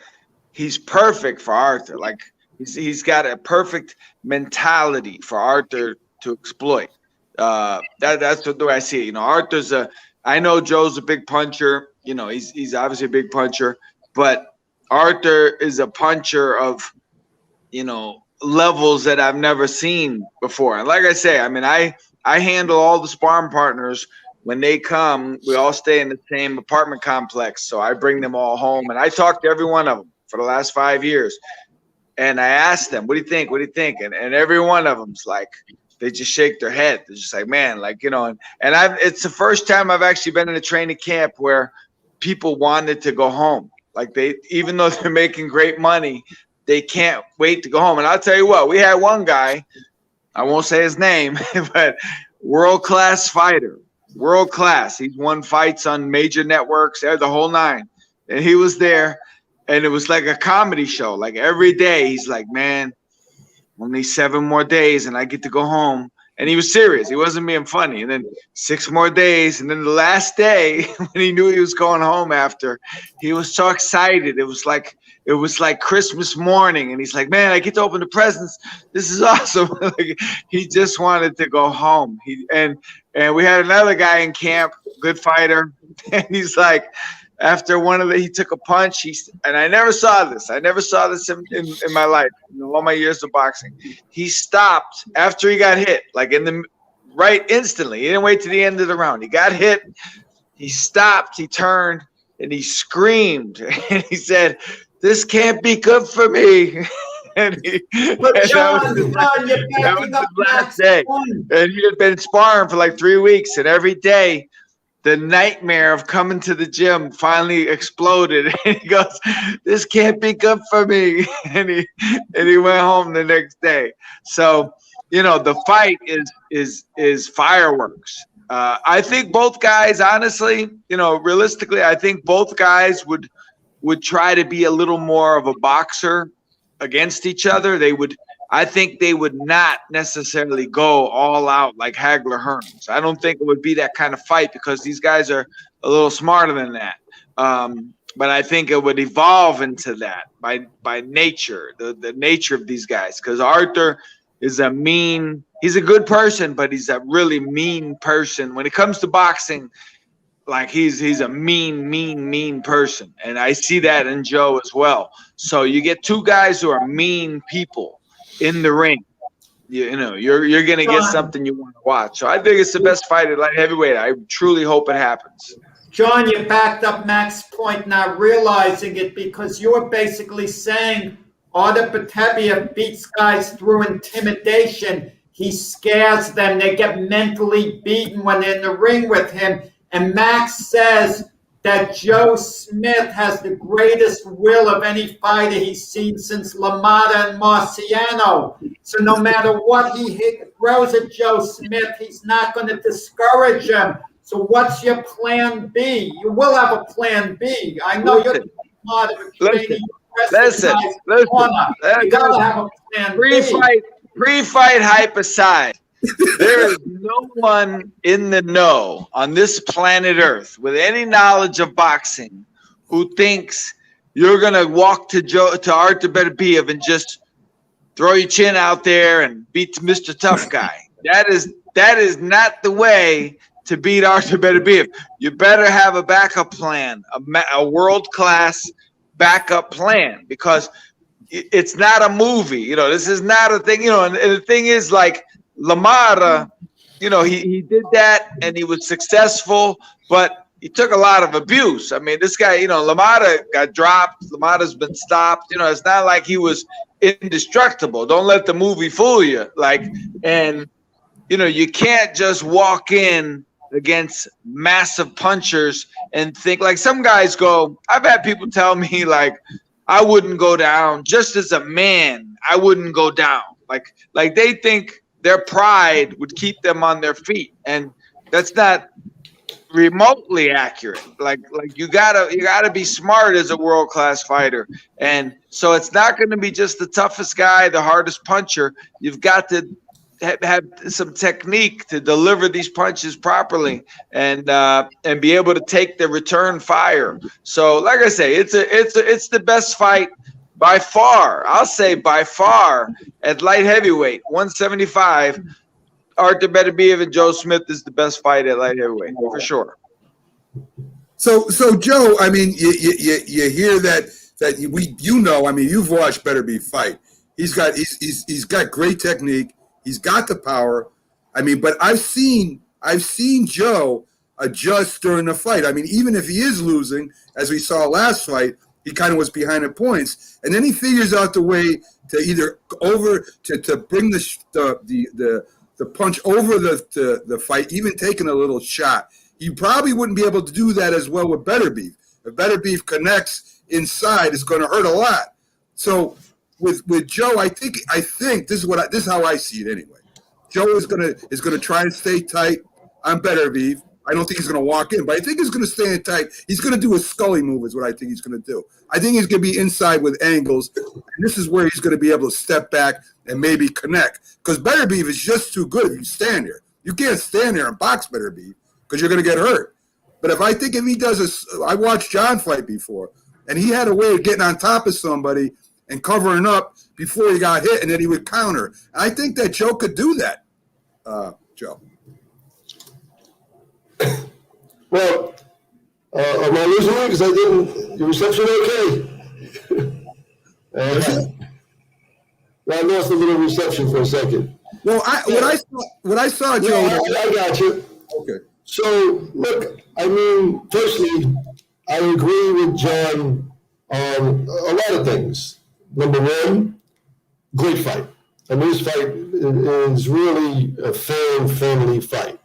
he's perfect for Arthur. Like he's got a perfect mentality for Arthur to exploit. That's the way I see it. I know Joe's a big puncher. He's obviously a big puncher, but Arthur is a puncher of, levels that I've never seen before. And like I say, I handle all the sparring partners. When they come, we all stay in the same apartment complex. So I bring them all home, and I talk to every one of them for the last 5 years. And I ask them, what do you think? What do you think? And every one of them's like, they just shake their head. They're just like, man, like, and it's the first time I've actually been in a training camp where people wanted to go home. Like even though they're making great money, they can't wait to go home. And I'll tell you what, we had one guy, I won't say his name, but world-class fighter, world-class. He's won fights on major networks, the whole nine. And he was there, and it was like a comedy show. Like every day, he's like, man, only 7 more days and I get to go home. And he was serious. He wasn't being funny. And then 6 more days. And then the last day, when he knew he was going home after, he was so excited. It was like Christmas morning. And he's like, man, I get to open the presents. This is awesome. Like, he just wanted to go home. And we had another guy in camp, good fighter. And he's like, after he took a punch. And I never saw this. I never saw this in my life, all my years of boxing. He stopped after he got hit, like right instantly. He didn't wait to the end of the round. He got hit. He stopped. He turned and he screamed. And he said, "This can't be good for me." But John, you're backing up last day. And he had been sparring for like 3 weeks, and every day the nightmare of coming to the gym finally exploded. And he goes, "This can't be good for me." And he went home the next day. So, the fight is fireworks. I think both guys, honestly, realistically, I think both guys would try to be a little more of a boxer against each other. I think they would not necessarily go all out like Hagler Hearns. I don't think it would be that kind of fight because these guys are a little smarter than that. But I think it would evolve into that by nature, the nature of these guys. Because Arthur is he's a good person, but he's a really mean person. When it comes to boxing, like he's a mean person. And I see that in Joe as well. So you get two guys who are mean people in the ring. You're gonna get something you want to watch. So I think it's the best fight at light heavyweight. I truly hope it happens. John, you backed up Mac's point, not realizing it, because you're basically saying Artur Beterbiev beats guys through intimidation. He scares them. They get mentally beaten when they're in the ring with him. And Max says that Joe Smith has the greatest will of any fighter he's seen since LaMotta and Marciano. So no matter what he throws at Joe Smith, he's not going to discourage him. So what's your plan B? You will have a plan B. I know you're smart of training. Listen. You got to have a plan B. Pre-fight hype aside, there is no one in the know on this planet Earth with any knowledge of boxing who thinks you're gonna walk to Artur Beterbiev and just throw your chin out there and beat Mr. Tough Guy. That is not the way to beat Artur Beterbiev. You better have a backup plan, a world-class backup plan, because it's not a movie. This is not a thing. And the thing is, like, LaMotta, he did that and he was successful, but he took a lot of abuse. I mean, this guy, LaMotta got dropped. LaMotta's been stopped. It's not like he was indestructible. Don't let the movie fool you. You can't just walk in against massive punchers and think, like some guys go. I've had people tell me, like, I wouldn't go down. Just as a man, I wouldn't go down. Like they think their pride would keep them on their feet, and that's not remotely accurate. Like you gotta be smart as a world-class fighter, and so it's not going to be just the toughest guy, the hardest puncher. You've got to have some technique to deliver these punches properly, and be able to take the return fire. So, like I say, it's the best fight by far. I'll say by far at light heavyweight, 175. Artur Beterbiev and Joe Smith is the best fight at light heavyweight for sure. So Joe, I mean, you hear that I mean, you've watched Beterbiev fight. He's got great technique. He's got the power. I mean, but I've seen Joe adjust during the fight. I mean, even if he is losing, as we saw last fight, he kind of was behind in points, and then he figures out the way to either to bring the punch over the fight, even taking a little shot. He probably wouldn't be able to do that as well with Beterbiev. If Beterbiev connects inside, it's going to hurt a lot. So with Joe, I think this is how I see it anyway. Joe is gonna try and stay tight on Beterbiev, I don't think he's going to walk in, but I think he's going to stay in tight. He's going to do a Scully move is what I think he's going to do. I think he's going to be inside with angles, and this is where he's going to be able to step back and maybe connect. Because Beterbiev is just too good if you stand there. You can't stand there and box Beterbiev because you're going to get hurt. But if he does I watched John fight before, and he had a way of getting on top of somebody and covering up before he got hit, and then he would counter. And I think that Joe could do that, Joe. Well, am I losing you? Because I didn't. Your reception okay? I lost a little reception for a second. Well, what I saw, Joe. Yeah, I got you. Okay. So, look, I mean, firstly, I agree with John on a lot of things. Number one, great fight. I mean, this fight is really a fair and friendly fight.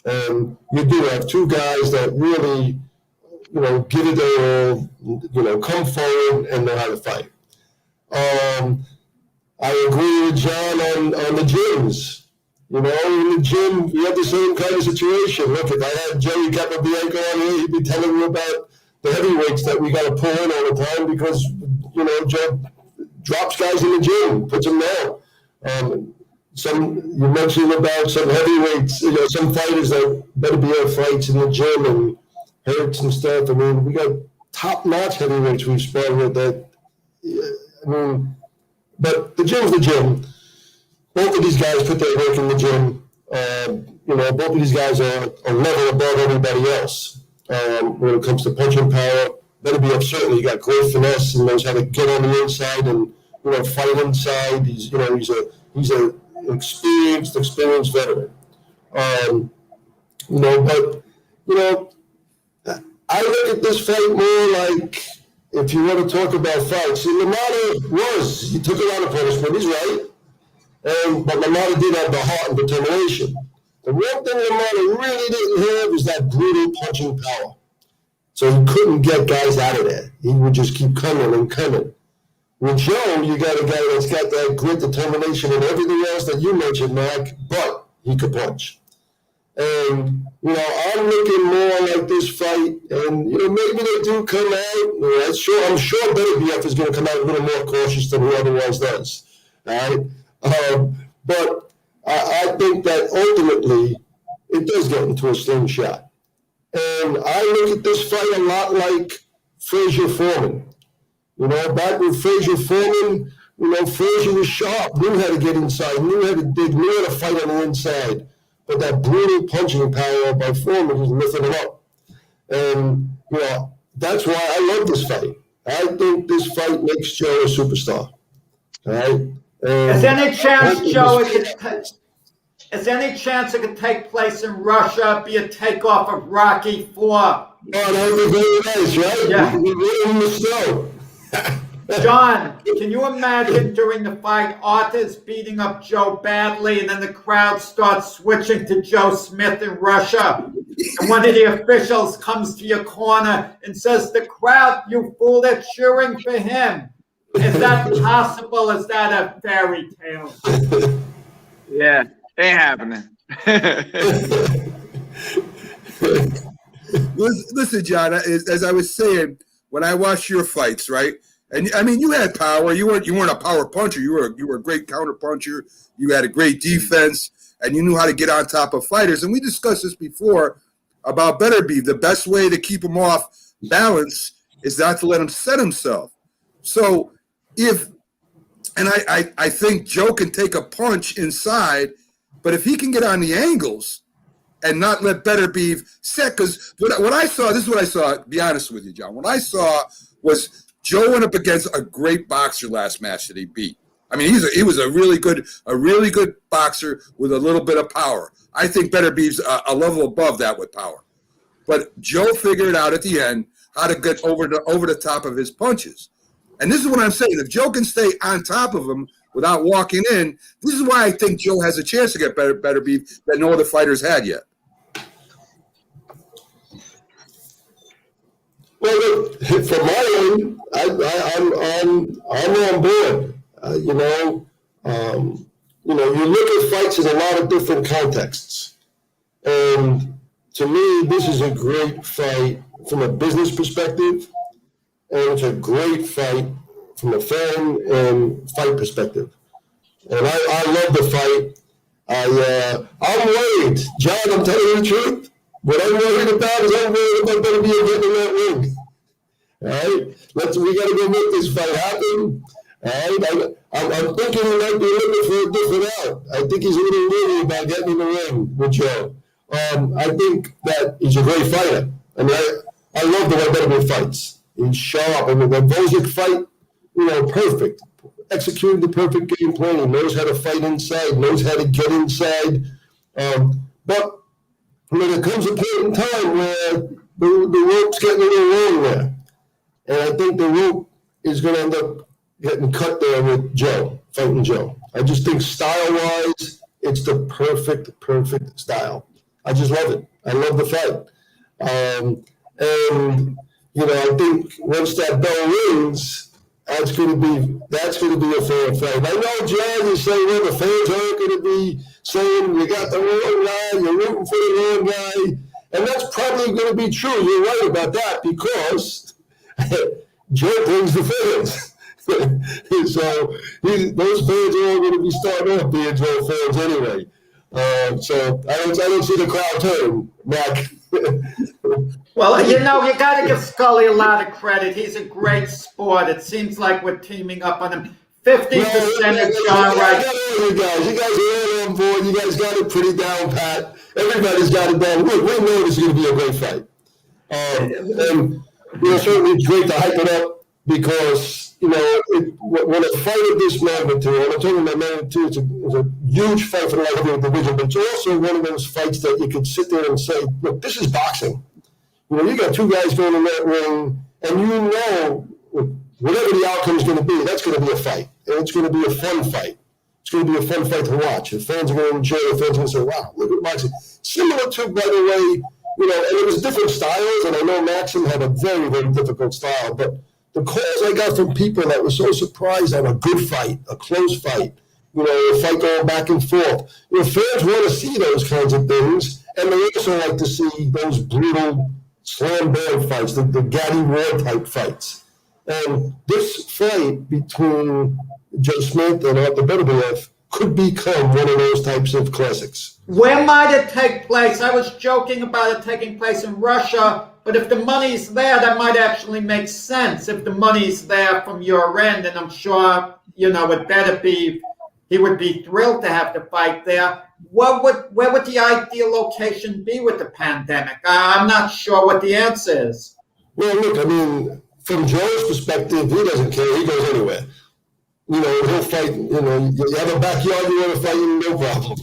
And you do have two guys that really, give it their all, come forward and know how to fight. I agree with John on the gyms. In the gym, we have the same kind of situation. Look, if I had Jerry Capobianco on here, he'd be telling you about the heavyweights that we got to pull in all the time because, Joe drops guys in the gym, puts them down. You mentioned about some heavyweights, some fighters that better be at fights in the gym and hurts and stuff. I mean, we got top-notch heavyweights we've sparred with that. But the gym's the gym. Both of these guys put their work in the gym. Both of these guys are a level above everybody else when it comes to punching power. Beterbiev certainly got great finesse and knows how to get on the inside and fight inside. He's a experienced veteran. I look at this fight more like if you want to talk about fights. LaMotta he took a lot of punishment. He's right. But LaMotta did have the heart and determination. The one thing LaMotta really didn't have was that brutal punching power. So he couldn't get guys out of there. He would just keep coming and coming. With Joe, you got a guy that's got that grit, determination, and everything else that you mentioned, Mark, but he could punch. And, I'm looking more like this fight, and, maybe they do come out. I'm sure Beterbiev is going to come out a little more cautious than he otherwise does. All right? But I think that ultimately it does get into a slingshot. And I look at this fight a lot like Frazier Foreman. Back with Frazier Foreman, Frazier was sharp, knew how to get inside, knew how to dig, knew how to fight on the inside. But that brutal punching power by Foreman was lifting him up. And, that's why I love this fight. I think this fight makes Joe a superstar. All right? Is there any chance, Joe, is there any chance it could take place in Russia, be a takeoff of Rocky IV? Oh, that would be very nice, right? Yeah. We really in the snow. John, can you imagine during the fight, Arthur's beating up Joe badly, and then the crowd starts switching to Joe Smith in Russia, and one of the officials comes to your corner and says, "The crowd, you fool, they're cheering for him." Is that possible? Is that a fairy tale? Yeah, ain't happening. Listen, John, as I was saying, when I watched your fights, right? And I mean, you had power. You weren't a power puncher. You were a great counter puncher. You had a great defense, and you knew how to get on top of fighters. And we discussed this before about Beterbiev. The best way to keep him off balance is not to let him set himself. So I think Joe can take a punch inside, but if he can get on the angles and not let Beterbiev set, because what I saw, this is what I saw, to be honest with you, John. What I saw was Joe went up against a great boxer last match that he beat. I mean, he was a really good boxer with a little bit of power. I think Beterbiev's a level above that with power. But Joe figured out at the end how to get over the top of his punches. And this is what I'm saying. If Joe can stay on top of him without walking in, this is why I think Joe has a chance to get Beterbiev that no other fighters had yet. Well, look, from my end, I'm on board. You look at fights in a lot of different contexts, and to to me, this is a great fight from a business perspective, and it's a great fight from a fan and fight perspective. And I love the fight. I'm worried, John. I'm telling you the truth. What I'm worried about is I'm worried about Beterbiev getting in that ring. All right, we got to go make this fight happen. All right, I'm thinking he might be looking for a different out. I think he's a little leery about getting in the ring with Joe. I think that he's a great fighter. I mean, I love the way Beterbiev fights. He's sharp. I mean, the Bozic fight, perfect. Executed the perfect game plan. He knows how to fight inside, knows how to get inside. But there comes a point in time where the rope's getting a little long there. And I think the rope is going to end up getting cut there with Joe, fighting Joe. I just think style-wise, it's the perfect style. I just love it. I love the fight. And, I think once that bell rings, that's going to be a fair fight. I know, John, you say, well, the fans aren't going to be saying you got the wrong guy, you're rooting for the wrong guy. And that's probably going to be true. You're right about that because Joe brings the fans. So those fans are all going to be starting off being Joe fans anyway. So I don't see the crowd turn, Mac. Well, you got to give Scully a lot of credit. He's a great sport. It seems like we're teaming up on him. 50% of John Wright. You guys are all on board. You guys got it pretty down pat. Everybody's got it down. We know this is going to be a great fight. And certainly it's great to hype it up because, when a fight of this magnitude, and I'm talking about magnitude, it's a huge fight for the light heavyweight division, but it's also one of those fights that you could sit there and say, look, this is boxing. You got two guys going in that ring, and whatever the outcome is going to be, that's going to be a fight. And it's going to be a fun fight. It's going to be a fun fight to watch. The fans are going to enjoy it. The fans are going to say, wow, look at boxing. Similar to, by the way, and it was different styles, and I know Maxim had a very, very difficult style, but the calls I got from people that were so surprised on a good fight, a close fight, a fight going back and forth. Fans want to see those kinds of things, and they also like to see those brutal slam bam fights, the Gatti War type fights. And this fight between Joe Smith and Artur Beterbiev could become one of those types of classics. Where might it take place? I was joking about it taking place in Russia, but if the money's there, that might actually make sense. If the money's there from your end, and I'm sure, with Beterbiev, he would be thrilled to have the fight there. Where would the ideal location be with the pandemic? I'm not sure what the answer is. Well, look, I mean, from Joe's perspective, he doesn't care. He goes anywhere. He'll fight. You have a backyard, you want to fight him, no problem.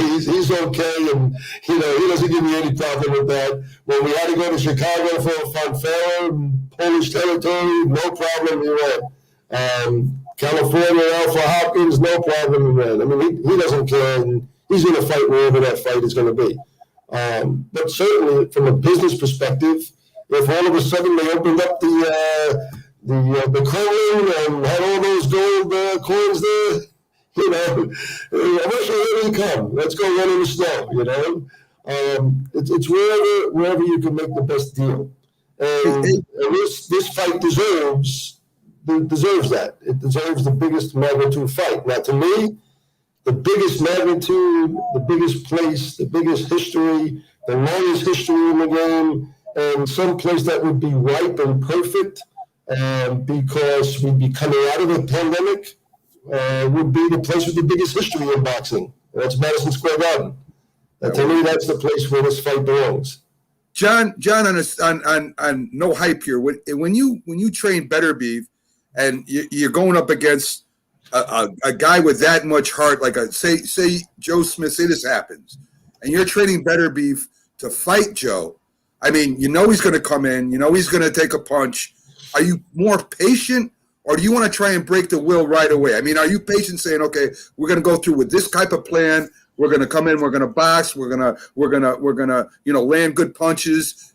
He's okay, and he doesn't give me any problem with that. When we had to go to Chicago for a fanfare, Polish territory, no problem. He went. California, Alpha Hopkins, no problem. He went. I mean, he doesn't care, and he's going to fight wherever that fight is going to be. But certainly, from a business perspective, if all of a sudden they opened up the coin and had all those gold coins there, Russia, here we come. Let's go run in the snow, It's wherever you can make the best deal. And this fight deserves that. It deserves the biggest magnitude fight. Now, to me, the biggest magnitude, the biggest place, the biggest history, the longest history in the game, and some place that would be ripe and perfect because we'd be coming out of a pandemic, would be the place with the biggest history in boxing. And that's Madison Square Garden. To me, that's the place where this fight belongs. John, on no hype here. When you train Beterbiev and you're going up against a guy with that much heart, like say Joe Smith, say this happens, and you're training Beterbiev to fight Joe. I mean, he's going to come in. He's going to take a punch. Are you more patient, or do you want to try and break the will right away? I mean, are you patient, saying, okay, we're going to go through with this type of plan. We're going to come in. We're going to box. We're gonna land good punches.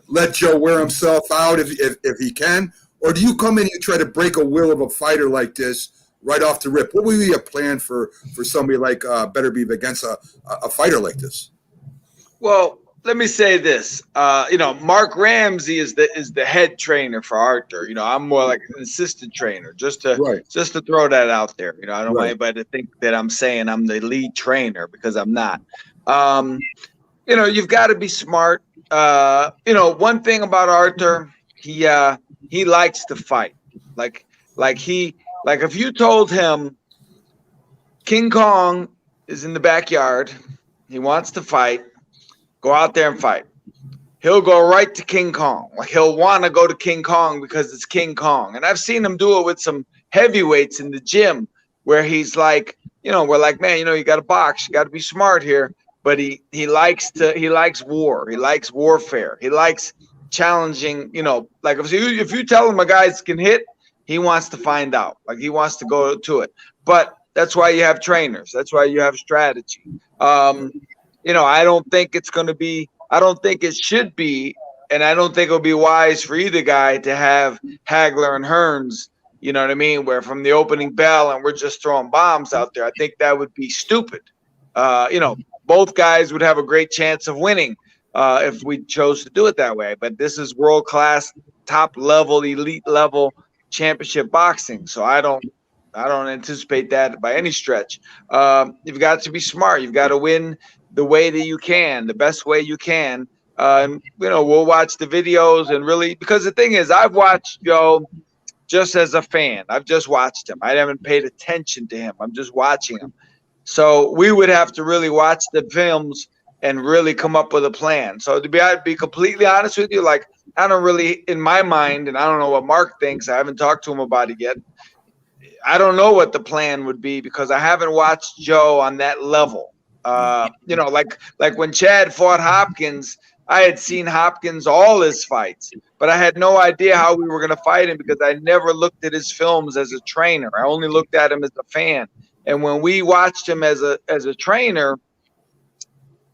Let Joe wear himself out if he can. Or do you come in and you try to break a will of a fighter like this right off the rip? What would be a plan for somebody like Beterbiev against a fighter like this? Well, let me say this. Mark Ramsey is the head trainer for Arthur. I'm more like an assistant trainer, just to throw that out there. I don't want anybody to think that I'm saying I'm the lead trainer, because I'm not. You've got to be smart. One thing about Arthur, he likes to fight. Like if you told him King Kong is in the backyard, he wants to fight, go out there and fight. He'll go right to King Kong. Like, he'll want to go to King Kong because it's King Kong. And I've seen him do it with some heavyweights in the gym, where he's like, we're like, man, you got to box, you got to be smart here. But he likes war. He likes warfare. He likes challenging, like if you tell him a guy can hit, he wants to find out. Like, he wants to go to it. But that's why you have trainers. That's why you have strategy. I don't think it's going to be, I don't think it should be, and I don't think it'll be wise for either guy to have Hagler and Hearns, you know what I mean, where from the opening bell and we're just throwing bombs out there. I think that would be stupid. Both guys would have a great chance of winning if we chose to do it that way. But this is world-class, top-level, elite-level championship boxing. So I don't anticipate that by any stretch. You've got to be smart. You've got to win the way that you can, the best way you can. We'll watch the videos and really, because the thing is, I've watched Joe just as a fan. I've just watched him. I haven't paid attention to him. I'm just watching him. So we would have to really watch the films and really come up with a plan. So to be completely honest with you, like, I don't really, in my mind, and I don't know what Mark thinks, I haven't talked to him about it yet, I don't know what the plan would be, because I haven't watched Joe on that level. Like when Chad fought Hopkins, I had seen Hopkins all his fights, but I had no idea how we were going to fight him, because I never looked at his films as a trainer. I only looked at him as a fan. And when we watched him as a trainer,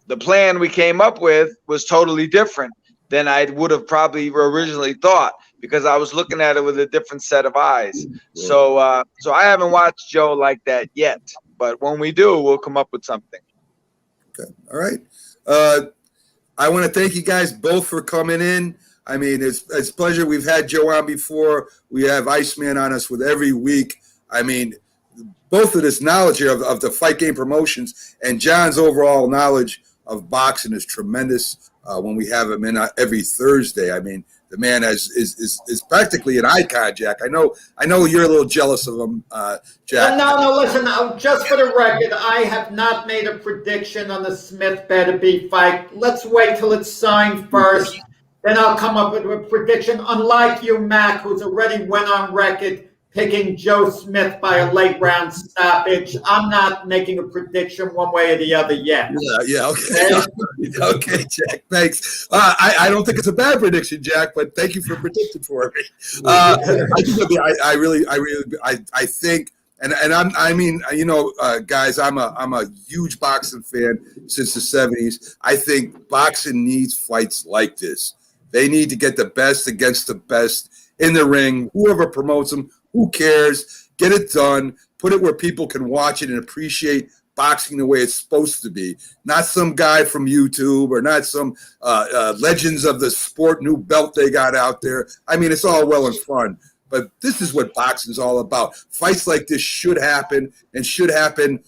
the plan we came up with was totally different than I would have probably originally thought, because I was looking at it with a different set of eyes. So I haven't watched Joe like that yet, but when we do, we'll come up with something. Okay. All right. I want to thank you guys both for coming in. I mean, it's a pleasure. We've had Joe on before. We have Iceman on us with every week. I mean, both of this knowledge here of the Fight Game Promotions and John's overall knowledge of boxing is tremendous when we have him in every Thursday. I mean, the man is practically an icon, Jack. I know you're a little jealous of him, Jack. No, listen, just for the record, I have not made a prediction on the Smith Beterbiev fight. Let's wait till it's signed first. Then I'll come up with a prediction. Unlike you, Mac, who's already went on record picking Joe Smith by a late round stoppage, I'm not making a prediction one way or the other yet. Yeah, okay. Okay, Jack, thanks. I don't think it's a bad prediction, Jack, but thank you for predicting for me. I think, guys, I'm a huge boxing fan since the 70s. I think boxing needs fights like this. They need to get the best against the best in the ring. Whoever promotes them, who cares? Get it done. Put it where people can watch it and appreciate boxing the way it's supposed to be. Not some guy from YouTube or not some legends of the sport new belt they got out there. I mean, it's all well and fun, but this is what boxing's all about. Fights like this should happen, and should happen,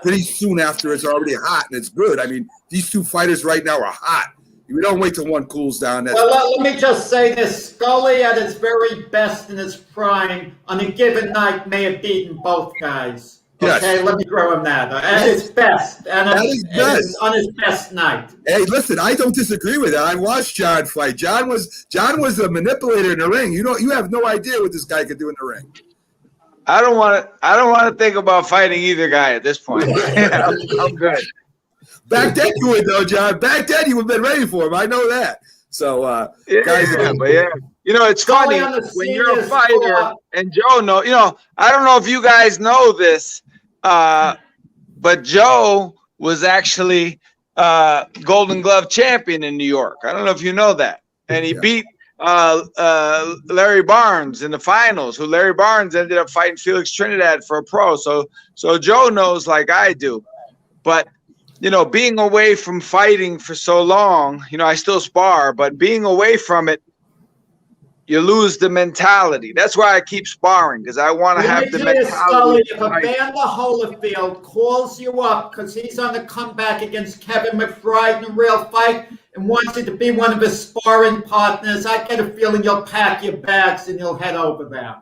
pretty soon after it's already hot and it's good. I mean, these two fighters right now are hot. We don't wait till one cools down. Let me just say this. Scully at his very best in his prime on a given night may have beaten both guys. Yes. Okay, let me throw him that. At his best. On his best night. Hey, listen, I don't disagree with that. I watched John fight. John was a manipulator in the ring. You have no idea what this guy could do in the ring. I don't want to think about fighting either guy at this point. I'm good. Back then you would, though, John. Back then you would have been ready for him. I know that. So, guys, it's funny when you're a fighter, and Joe I don't know if you guys know this, but Joe was actually Golden Glove champion in New York. I don't know if you know that. And he beat Larry Barnes in the finals, who Larry Barnes ended up fighting Felix Trinidad for a pro. So Joe knows like I do. But being away from fighting for so long, I still spar, but being away from it, you lose the mentality. That's why I keep sparring, because I want to have the mentality. Scully, if Evander Holyfield calls you up because he's on the comeback against Kevin McBride in a real fight and wants you to be one of his sparring partners, I get a feeling you'll pack your bags and you'll head over there.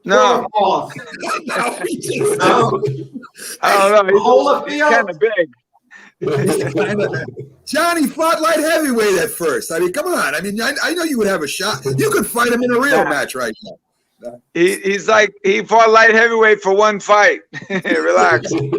No. No. I don't know. Holyfield? He's kind of big. Johnny fought light heavyweight at first. I mean, come on. I mean, I know you would have a shot. You could fight him in a real match right now. He's like, he fought light heavyweight for one fight. Relax. Just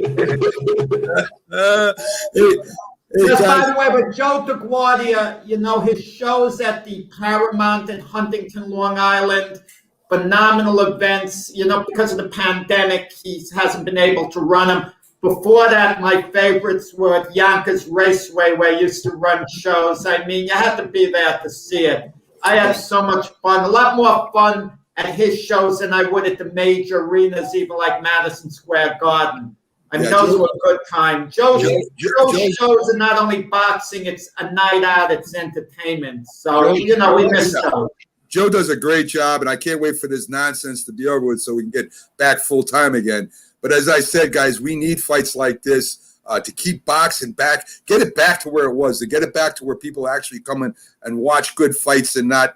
by the way, with Joe DeGuardia, his shows at the Paramount in Huntington, Long Island, phenomenal events. Because of the pandemic, he hasn't been able to run them. Before that, my favorites were at Yonkers Raceway, where I used to run shows. I mean, you had to be there to see it. I had so much fun, a lot more fun at his shows than I would at the major arenas, even like Madison Square Garden. I mean, those were a good time. Joe's shows are not only boxing, it's a night out, it's entertainment. So, we missed those. Joe does a great job, and I can't wait for this nonsense to be over with so we can get back full time again. But as I said, guys, we need fights like this to keep boxing back, get it back to where it was, to get it back to where people actually come in and watch good fights and not,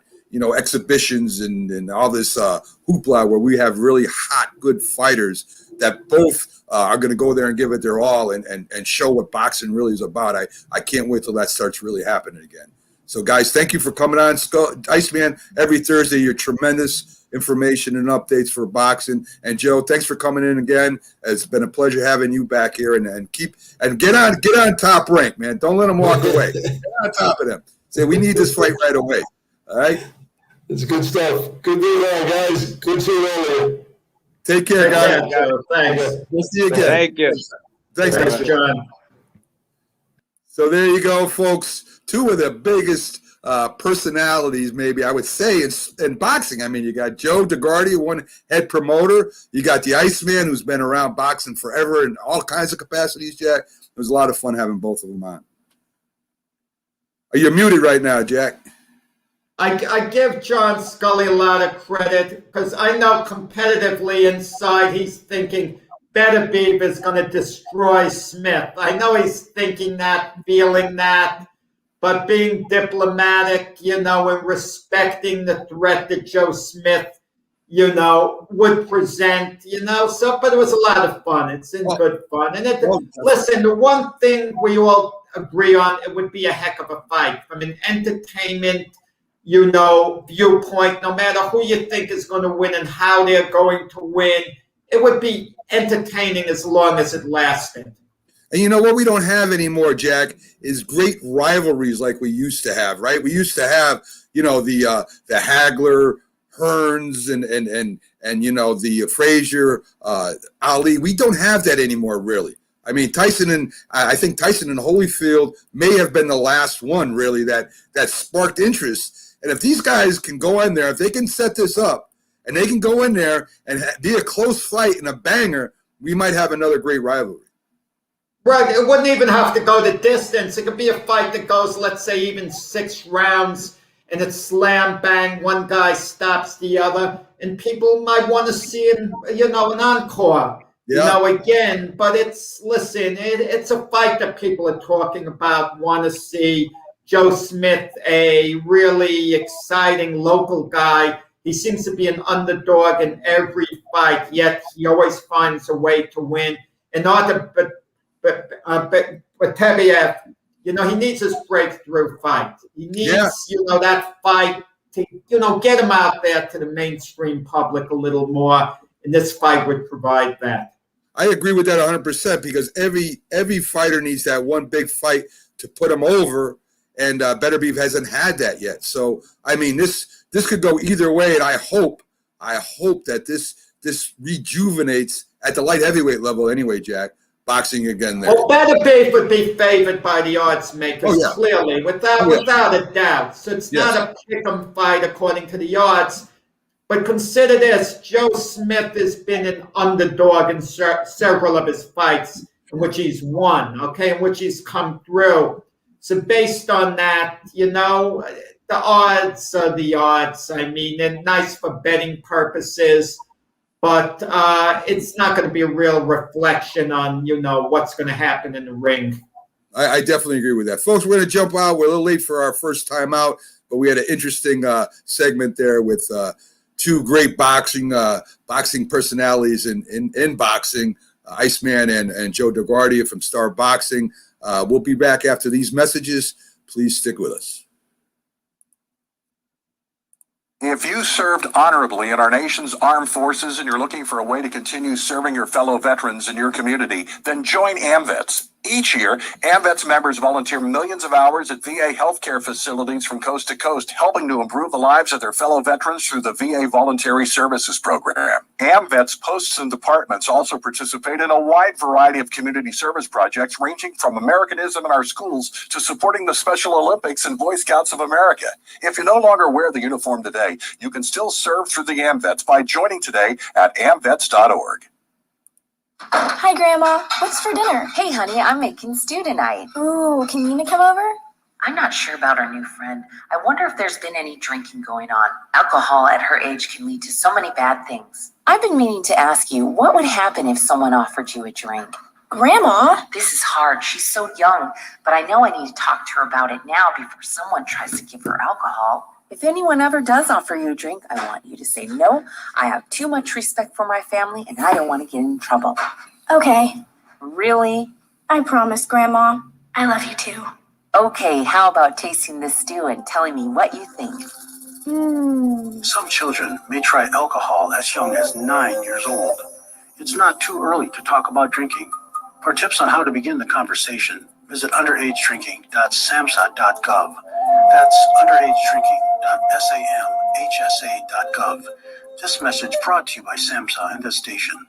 exhibitions and all this hoopla where we have really hot, good fighters that both are going to go there and give it their all and show what boxing really is about. I can't wait till that starts really happening again. So, guys, thank you for coming on. Iceman, every Thursday, you're tremendous information and updates for boxing. And Joe, thanks for coming in again. It's been a pleasure having you back here and get on Top Rank, man. Don't let them walk away. Get on top of them. Say we need this fight right away. All right. It's good stuff. Good being on, guys. Good seeing all of you. Take care, guys. Yeah, Joe, thanks. We'll see you again. Thank you. Thanks, John. So there you go, folks. Two of the biggest personalities, maybe I would say, in boxing. I mean, you got Joe DeGuardia, one head promoter. You got the Iceman, who's been around boxing forever in all kinds of capacities, Jack. It was a lot of fun having both of them on. You're muted right now, Jack. I give John Scully a lot of credit because I know competitively inside he's thinking Beterbiev is going to destroy Smith. I know he's thinking that, feeling that. But being diplomatic, and respecting the threat that Joe Smith, would present, so, but it was a lot of fun. It's in good fun. And listen, the one thing we all agree on, it would be a heck of a fight from an entertainment, viewpoint, no matter who you think is going to win and how they're going to win. It would be entertaining as long as it lasted. And what we don't have anymore, Jack, is great rivalries like we used to have, right? We used to have, the Hagler, Hearns, and the Frazier, Ali. We don't have that anymore, really. I mean, I think Tyson and Holyfield may have been the last one, really, that sparked interest. And if these guys can go in there, if they can set this up, and they can go in there and be a close fight and a banger, we might have another great rivalry. Right, it wouldn't even have to go the distance. It could be a fight that goes, let's say, even 6 rounds, and it's slam bang. One guy stops the other, and people might want to see an encore. Yeah. Again. But it's a fight that people are talking about. Want to see Joe Smith, a really exciting local guy. He seems to be an underdog in every fight, yet he always finds a way to win. And But Tebiev, he needs his breakthrough fight. He needs, that fight to, get him out there to the mainstream public a little more. And this fight would provide that. I agree with that 100% because every fighter needs that one big fight to put him over, and Beterbiev hasn't had that yet. So, I mean, this could go either way, and I hope that this rejuvenates at the light heavyweight level anyway, Jack. Boxing again there. Well, Beterbiev would be favored by the odds makers, clearly, without a doubt. So it's not a pick-em fight according to the odds. But consider this, Joe Smith has been an underdog in several of his fights. in which he's won, okay, in which he's come through. So based on that, the odds are the odds. I mean, they're nice for betting purposes, but it's not going to be a real reflection on, what's going to happen in the ring. I definitely agree with that. Folks, we're going to jump out. We're a little late for our first time out, but we had an interesting segment there with two great boxing personalities in boxing, Iceman and Joe DeGuardia from Star Boxing. We'll be back after these messages. Please stick with us. If you served honorably in our nation's armed forces and you're looking for a way to continue serving your fellow veterans in your community, then join AMVETS. Each year, AMVETS members volunteer millions of hours at VA healthcare facilities from coast to coast, helping to improve the lives of their fellow veterans through the VA Voluntary Services Program. AMVETS posts and departments also participate in a wide variety of community service projects, ranging from Americanism in our schools to supporting the Special Olympics and Boy Scouts of America. If you no longer wear the uniform today, you can still serve through the AMVETS by joining today at amvets.org. Hi, Grandma. What's for dinner? Hey, honey, I'm making stew tonight. Ooh, can Nina come over? I'm not sure about our new friend. I wonder if there's been any drinking going on. Alcohol at her age can lead to so many bad things. I've been meaning to ask you, what would happen if someone offered you a drink? Grandma? This is hard. She's so young, but I know I need to talk to her about it now before someone tries to give her alcohol. If anyone ever does offer you a drink, I want you to say no. I have too much respect for my family, and I don't want to get in trouble. Okay. Really? I promise, Grandma. I love you too. Okay, how about tasting this stew and telling me what you think? Some children may try alcohol as young as 9 years old. It's not too early to talk about drinking. For tips on how to begin the conversation, visit underagedrinking.samhsa.gov. That's underagedrinking.samhsa.gov. This message brought to you by SAMHSA and this station.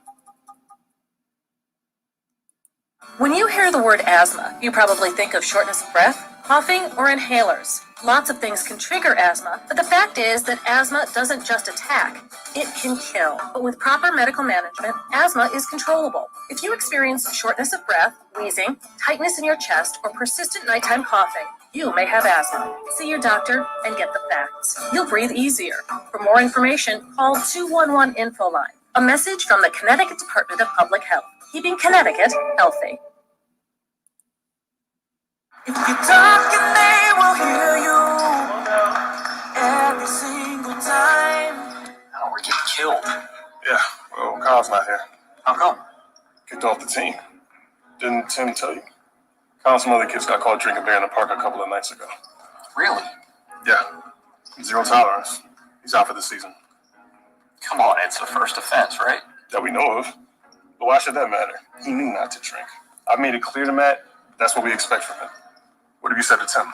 When you hear the word asthma, you probably think of shortness of breath, coughing, or inhalers. Lots of things can trigger asthma, but the fact is that asthma doesn't just attack, it can kill. But with proper medical management, asthma is controllable. If you experience shortness of breath, wheezing, tightness in your chest, or persistent nighttime coughing, you may have asthma. See your doctor and get the facts. You'll breathe easier. For more information, call 211 Info Line. A message from the Connecticut Department of Public Health, keeping Connecticut healthy. If you talk and they will hear you every single time. Oh, we're getting killed. Yeah, well, Kyle's not here. How come? Kicked off the team. Didn't Tim tell you? Kyle and some other kids got caught drinking beer in the park a couple of nights ago. Really? Yeah. Zero tolerance. He's out for the season. Come on, it's the first offense, right? That we know of. But why should that matter? He knew not to drink. I made it clear to Matt, that's what we expect from him. What have you said to Tim?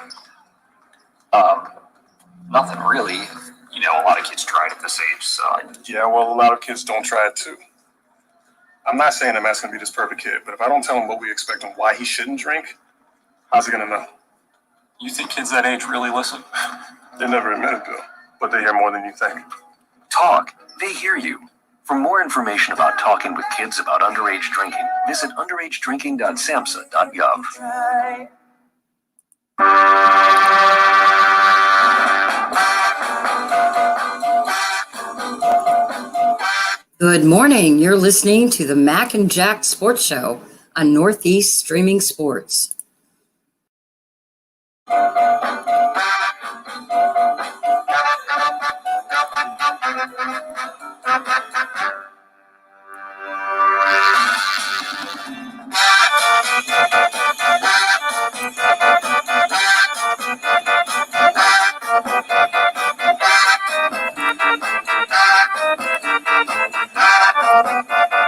Nothing really. You know, a lot of kids try it at this age, so Yeah, well, a lot of kids don't try it too. I'm not saying that Matt's going to be this perfect kid, but if I don't tell him what we expect and why he shouldn't drink, how's he going to know? You think kids that age really listen? They never admit it, though, but they hear more than you think. Talk. They hear you. For more information about talking with kids about underage drinking, visit underagedrinking.samhsa.gov. Good morning. You're listening to the Mac and Jack Sports Show on Northeast Streaming Sports.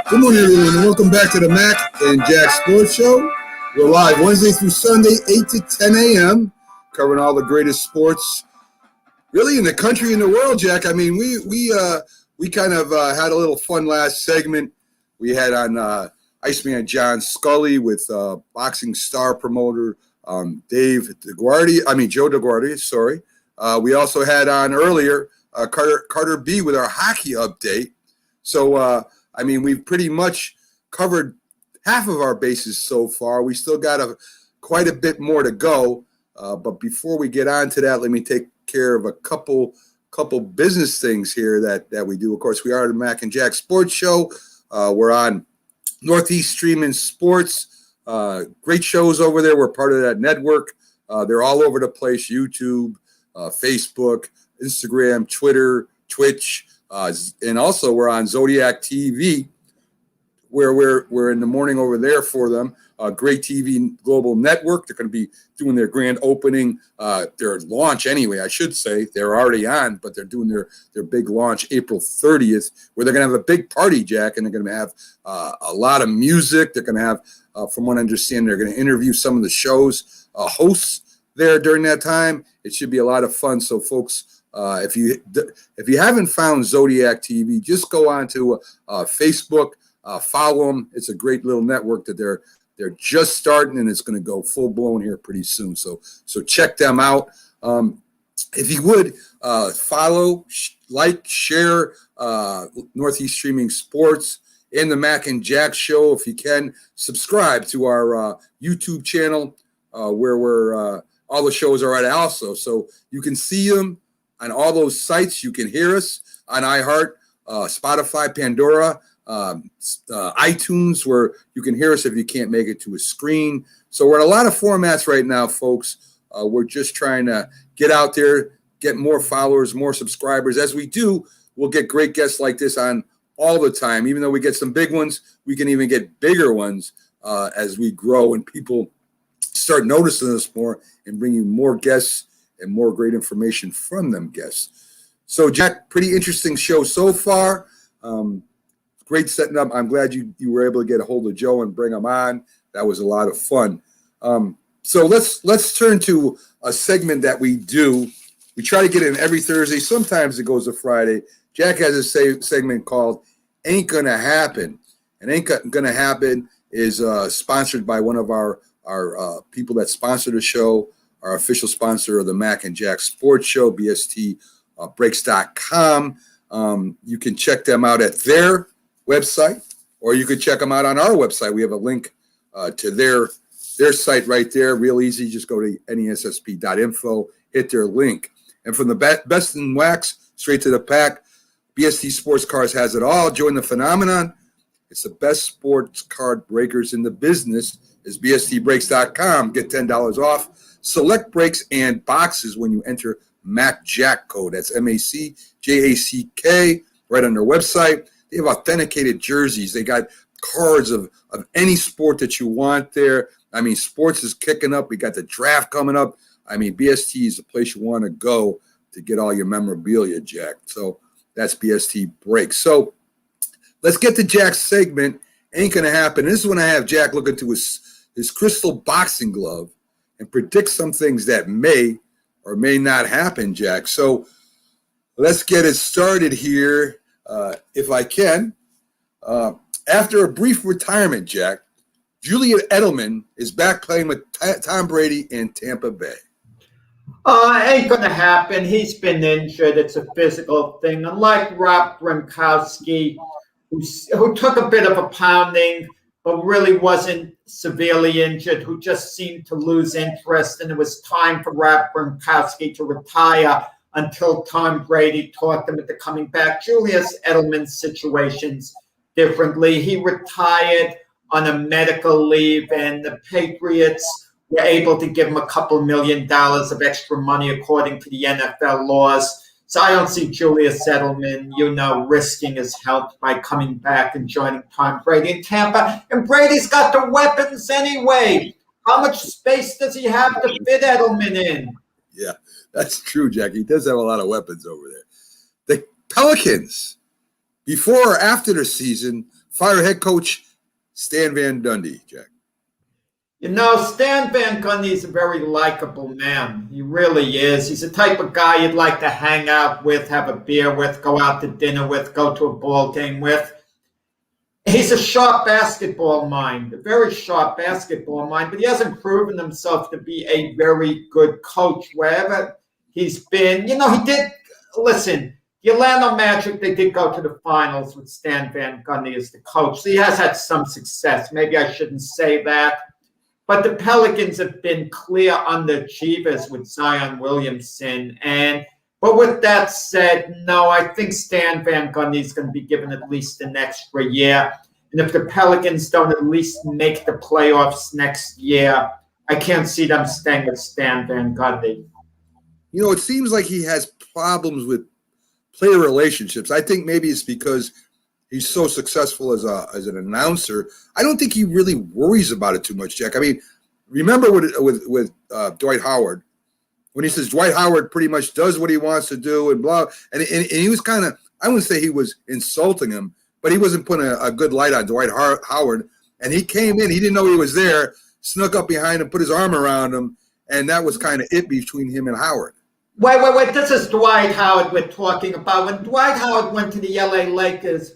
Good morning, everyone, and welcome back to the Mac and Jack Sports Show. We're live Wednesday through Sunday, 8 to 10 a.m., covering all the greatest sports, really in the country and the world, Jack. I mean, we kind of had a little fun last segment. We had on Iceman John Scully with boxing star promoter Joe DeGuardia, sorry. We also had on earlier Carter B with our hockey update. So, I mean, we've pretty much covered half of our bases so far. We still got quite a bit more to go. But before we get on to that, let me take care of a couple business things here that we do. Of course, we are the Mac and Jack Sports Show. We're on Northeast Streaming Sports. Great shows over there. We're part of that network. They're all over the place: YouTube, Facebook, Instagram, Twitter, Twitch, and also we're on Zodiac TV, where we're in the morning over there for them. Great TV Global Network. They're going to be doing their grand opening, their launch anyway, I should say. They're already on, but they're doing their big launch April 30th, where they're going to have a big party, Jack, and they're going to have a lot of music. They're going to have, from what I understand, they're going to interview some of the show's hosts there during that time. It should be a lot of fun. So, folks, if you haven't found Zodiac TV, just go on to Facebook, follow them. It's a great little network that they're just starting, and it's going to go full blown here pretty soon. So check them out. If you would follow, like, share Northeast Streaming Sports and the Mac and Jack Show. If you can, subscribe to our YouTube channel where we're all the shows are at also. So you can see them on all those sites. You can hear us on iHeart, Spotify, Pandora, iTunes, where you can hear us if you can't make it to a screen. So we're in a lot of formats right now, folks. We're just trying to get out there, get more followers, more subscribers. As we do, we'll get great guests like this on all the time. Even though we get some big ones, we can even get bigger ones as we grow and people start noticing us more and bring you more guests and more great information from them guests. So, Jack, pretty interesting show so far. Great setting up. I'm glad you were able to get a hold of Joe and bring him on. That was a lot of fun. So let's turn to a segment that we do. We try to get in every Thursday. Sometimes it goes to Friday. Jack has a segment called Ain't Gonna Happen. And Ain't Gonna Happen is sponsored by one of our people that sponsor the show, our official sponsor of the Mac and Jack Sports Show, BSTBreaks.com. You can check them out at their website, or you could check them out on our website. We have a link to their site right there. Real easy. Just go to nessp.info, hit their link. And from the best in wax straight to the pack, BST Sports Cars has it all. Join the phenomenon. It's the best sports card breakers in the business. Is BSTBreaks.com. Get $10 off select breaks and boxes when you enter MacJack code. That's MACJACK right on their website. They have authenticated jerseys. They got cards of any sport that you want there. I mean, sports is kicking up. We got the draft coming up. I mean, BST is the place you want to go to get all your memorabilia, Jack. So that's BST Breaks. So let's get to Jack's segment. Ain't going to happen. This is when I have Jack look into his crystal boxing glove and predict some things that may or may not happen, Jack. So let's get it started here, if I can. After a brief retirement, Jack, Julian Edelman is back playing with Tom Brady in Tampa Bay. Ain't going to happen. He's been injured. It's a physical thing. Unlike Rob Gronkowski, who took a bit of a pounding, but really wasn't severely injured, who just seemed to lose interest, and it was time for Rob Gronkowski to retire until Tom Brady taught him into coming back. Julius Edelman's situation's differently. He retired on a medical leave, and the Patriots were able to give him a couple $1 million of extra money according to the NFL laws. So I don't see Julius Edelman, risking his health by coming back and joining Tom Brady in Tampa. And Brady's got the weapons anyway. How much space does he have to fit Edelman in? Yeah, that's true, Jack. He does have a lot of weapons over there. The Pelicans, before or after the season, fire head coach Stan Van Gundy, Jack. Stan Van Gundy's a very likable man. He really is. He's the type of guy you'd like to hang out with, have a beer with, go out to dinner with, go to a ball game with. He's a sharp basketball mind, a very sharp basketball mind, but he hasn't proven himself to be a very good coach wherever he's been. The Orlando Magic, they did go to the finals with Stan Van Gundy as the coach. So he has had some success. Maybe I shouldn't say that. But the Pelicans have been clear underachievers with Zion Williamson. But with that said, no, I think Stan Van Gundy is going to be given at least an extra year. And if the Pelicans don't at least make the playoffs next year, I can't see them staying with Stan Van Gundy. You know, it seems like he has problems with player relationships. I think maybe it's because he's so successful as an announcer. I don't think he really worries about it too much, Jack. I mean, remember with Dwight Howard, when he says Dwight Howard pretty much does what he wants to do and blah, and he was kind of, I wouldn't say he was insulting him, but he wasn't putting a good light on Dwight Howard. And he came in, he didn't know he was there, snuck up behind him, put his arm around him, and that was kind of it between him and Howard. Wait. This is Dwight Howard we're talking about. When Dwight Howard went to the LA Lakers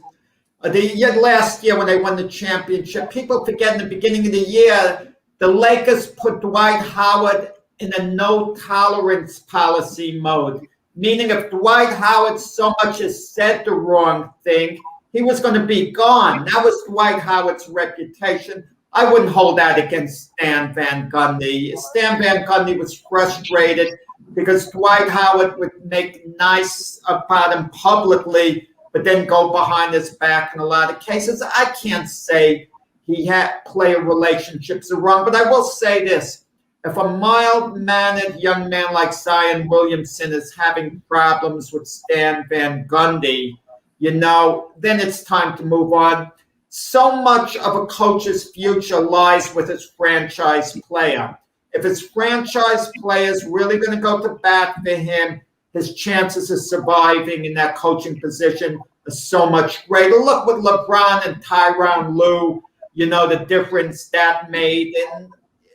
last year when they won the championship, people forget in the beginning of the year, the Lakers put Dwight Howard in a no-tolerance policy mode, meaning if Dwight Howard so much as said the wrong thing, he was going to be gone. That was Dwight Howard's reputation. I wouldn't hold that against Stan Van Gundy. Stan Van Gundy was frustrated because Dwight Howard would make nice about him publicly, but then go behind his back in a lot of cases. I can't say he had player relationships are wrong, but I will say this. If a mild-mannered young man like Zion Williamson is having problems with Stan Van Gundy, then it's time to move on. So much of a coach's future lies with his franchise player. If his franchise player is really going to go to bat for him, his chances of surviving in that coaching position are so much greater. Look what LeBron and Tyronn Lue, the difference that made. And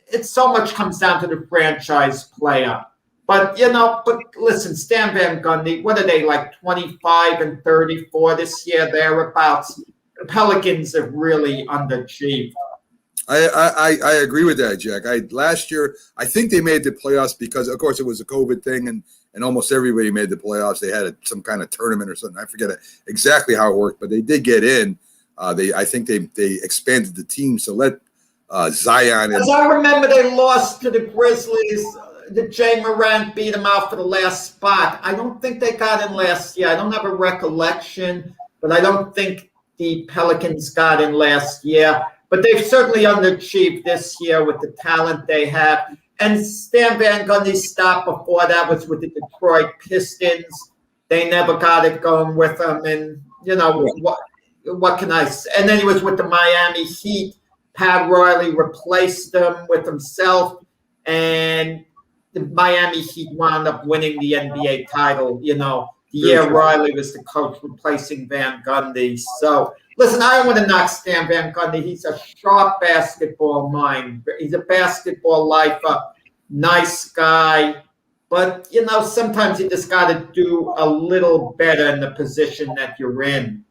it so much comes down to the franchise player. But listen, Stan Van Gundy, what are they, like 25 and 34 this year, thereabouts? The Pelicans have really underachieved. I agree with that, Jack. Last year, I think they made the playoffs because, of course, it was a COVID thing, and almost everybody made the playoffs. They had some kind of tournament or something. I forget exactly how it worked, but they did get in. I think they expanded the team, so let Zion. As I remember, they lost to the Grizzlies. The Jay Morant beat them out for the last spot. I don't think they got in last year. I don't have a recollection, but I don't think the Pelicans got in last year. But they've certainly underachieved this year with the talent they have. And Stan Van Gundy's stop before that was with the Detroit Pistons. They never got it going with them. And, what can I say? And then he was with the Miami Heat. Pat Riley replaced them with himself. And the Miami Heat wound up winning the NBA title, the year Riley was the coach replacing Van Gundy. So, listen, I don't want to knock Stan Van Gundy. He's a sharp basketball mind. He's a basketball lifer, nice guy. But, sometimes you just got to do a little better in the position that you're in.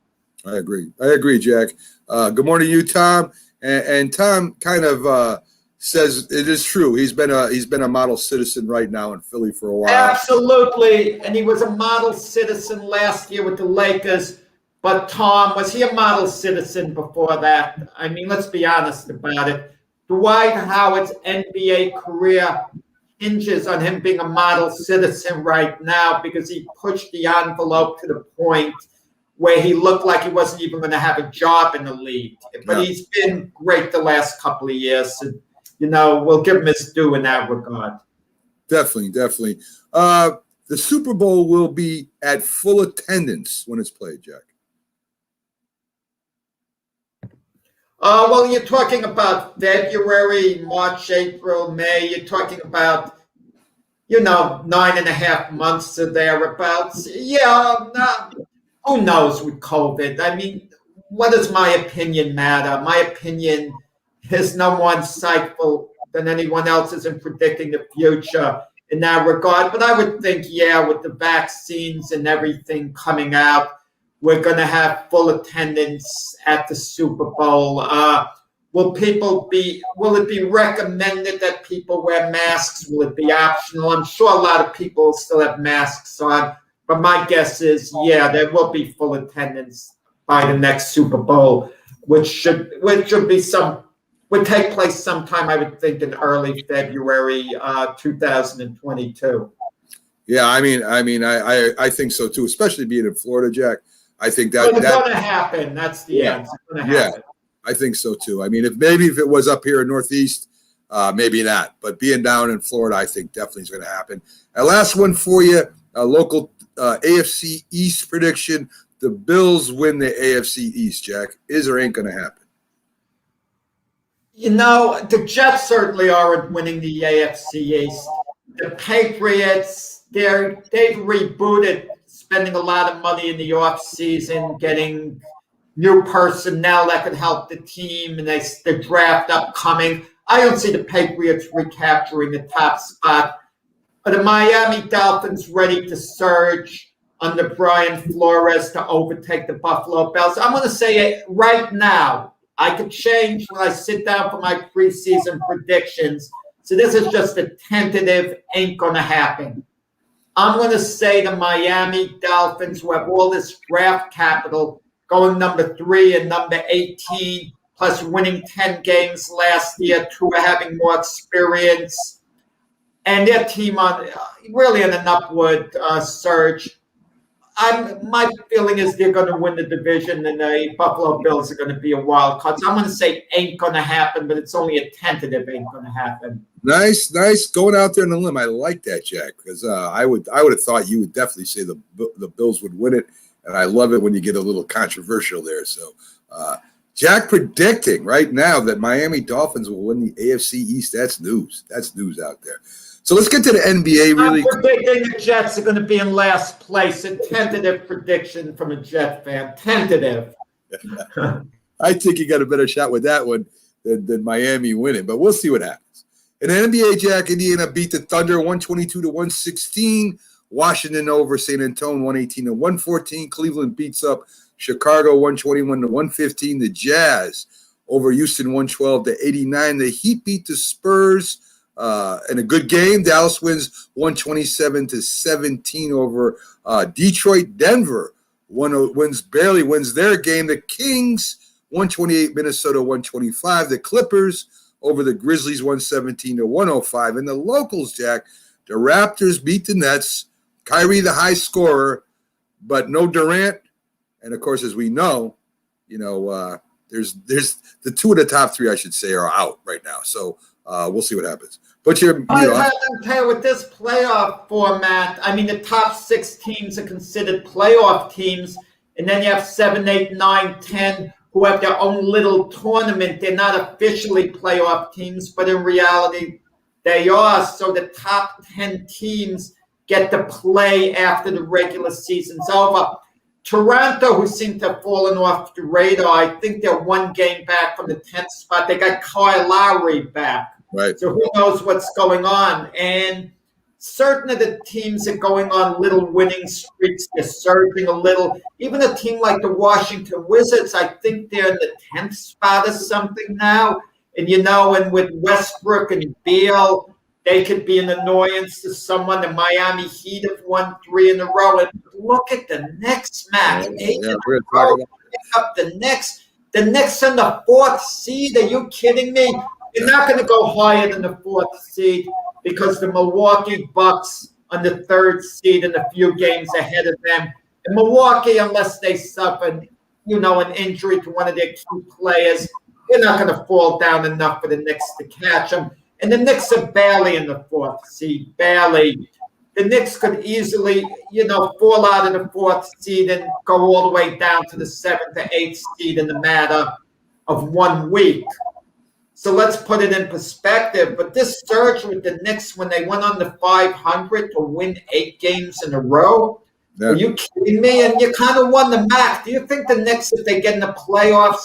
I agree, Jack. Good morning to you, Tom. And Tom kind of says it is true. He's been a model citizen right now in Philly for a while. Absolutely. And he was a model citizen last year with the Lakers. But Tom, was he a model citizen before that? I mean, let's be honest about it. Dwight Howard's NBA career hinges on him being a model citizen right now because he pushed the envelope to the point where he looked like he wasn't even going to have a job in the league. But he's been great the last couple of years. And, we'll give him his due in that regard. Definitely. The Super Bowl will be at full attendance when it's played, Jack. Well, you're talking about February, March, April, May. You're talking about, 9.5 months or thereabouts. Who knows with COVID? I mean, what does my opinion matter? My opinion is no more insightful than anyone else's in predicting the future in that regard. But I would think, with the vaccines and everything coming out, we're going to have full attendance at the Super Bowl. Will it be recommended that people wear masks? Will it be optional? I'm sure a lot of people still have masks on, But my guess is, yeah, there will be full attendance by the next Super Bowl, which should would take place sometime, I would think, in early February 2022. Yeah, I think so too, especially being in Florida, Jack. I think But it's that going to happen. That's the answer. It's going to yeah, happen. I think so too. I mean, if it was up here in Northeast, maybe not. But being down in Florida, I think definitely is going to happen. And last one for you, a local AFC East prediction: the Bills win the AFC East. Jack, is or ain't going to happen? You know, the Jets certainly aren't winning the AFC East. The Patriots, they've rebooted, spending a lot of money in the offseason, getting new personnel that could help the team, and the draft upcoming. I don't see the Patriots recapturing the top spot. Are the Miami Dolphins ready to surge under Brian Flores to overtake the Buffalo Bills? I'm going to say it right now. I could change when I sit down for my preseason predictions. So this is just a tentative, ain't going to happen. I'm going to say the Miami Dolphins, who have all this draft capital, going number 3 and number 18, plus winning 10 games last year, Tua having more experience, and their team really on an upward surge. My feeling is they're going to win the division, and the Buffalo Bills are going to be a wild card. So I'm going to say ain't going to happen, but it's only a tentative ain't going to happen. Nice. Going out there on the limb. I like that, Jack, because I would have thought you would definitely say the Bills would win it, and I love it when you get a little controversial there. So, Jack predicting right now that Miami Dolphins will win the AFC East. That's news. That's news out there. So let's get to the NBA really I'm predicting the Jets are going to be in last place. A tentative prediction from a Jet fan. Tentative. I think you got a better shot with that one than Miami winning, but we'll see what happens. In the NBA, Jack, Indiana beat the Thunder 122-116. Washington over San Antonio 118-114. Cleveland beats up Chicago 121-115. The Jazz over Houston 112-89. The Heat beat the Spurs in a good game. Dallas wins 127-17 over Detroit. Denver barely wins their game. The Kings 128, Minnesota 125. The Clippers over the Grizzlies 117-105. And the locals, Jack, the Raptors beat the Nets. Kyrie the high scorer, but no Durant. And of course, as we know, there's the 2 of the top 3, I should say, are out right now. So we'll see what happens. But with this playoff format, I mean, the top 6 teams are considered playoff teams, and then you have 7, 8, 9, 10 who have their own little tournament. They're not officially playoff teams, but in reality, they are. So the top 10 teams get to play after the regular season's over. Toronto, who seem to have fallen off the radar, I think they're 1 game back from the 10th spot. They got Kyle Lowry back. Right. So who knows what's going on? And certain of the teams are going on little winning streaks. They're surging a little. Even a team like the Washington Wizards, I think they're in the 10th spot or something now. And, and with Westbrook and Beal, they could be an annoyance to someone. The Miami Heat have won 3 in a row. And look at the Knicks, Matt. 8 in a row. Pick up the Knicks. The Knicks in the 4th seed. Are you kidding me? They're not going to go higher than the 4th seed because the Milwaukee Bucks on the 3rd seed and a few games ahead of them. And Milwaukee, unless they suffer, an injury to one of their key players, they're not going to fall down enough for the Knicks to catch them. And the Knicks are barely in the 4th seed, barely. The Knicks could easily, fall out of the 4th seed and go all the way down to the 7th or 8th seed in the matter of 1 week. So let's put it in perspective. But this surge with the Knicks when they went on the 500 to win 8 games in a row, Are you kidding me? And you kind of won the MAC. Do you think the Knicks, if they get in the playoffs,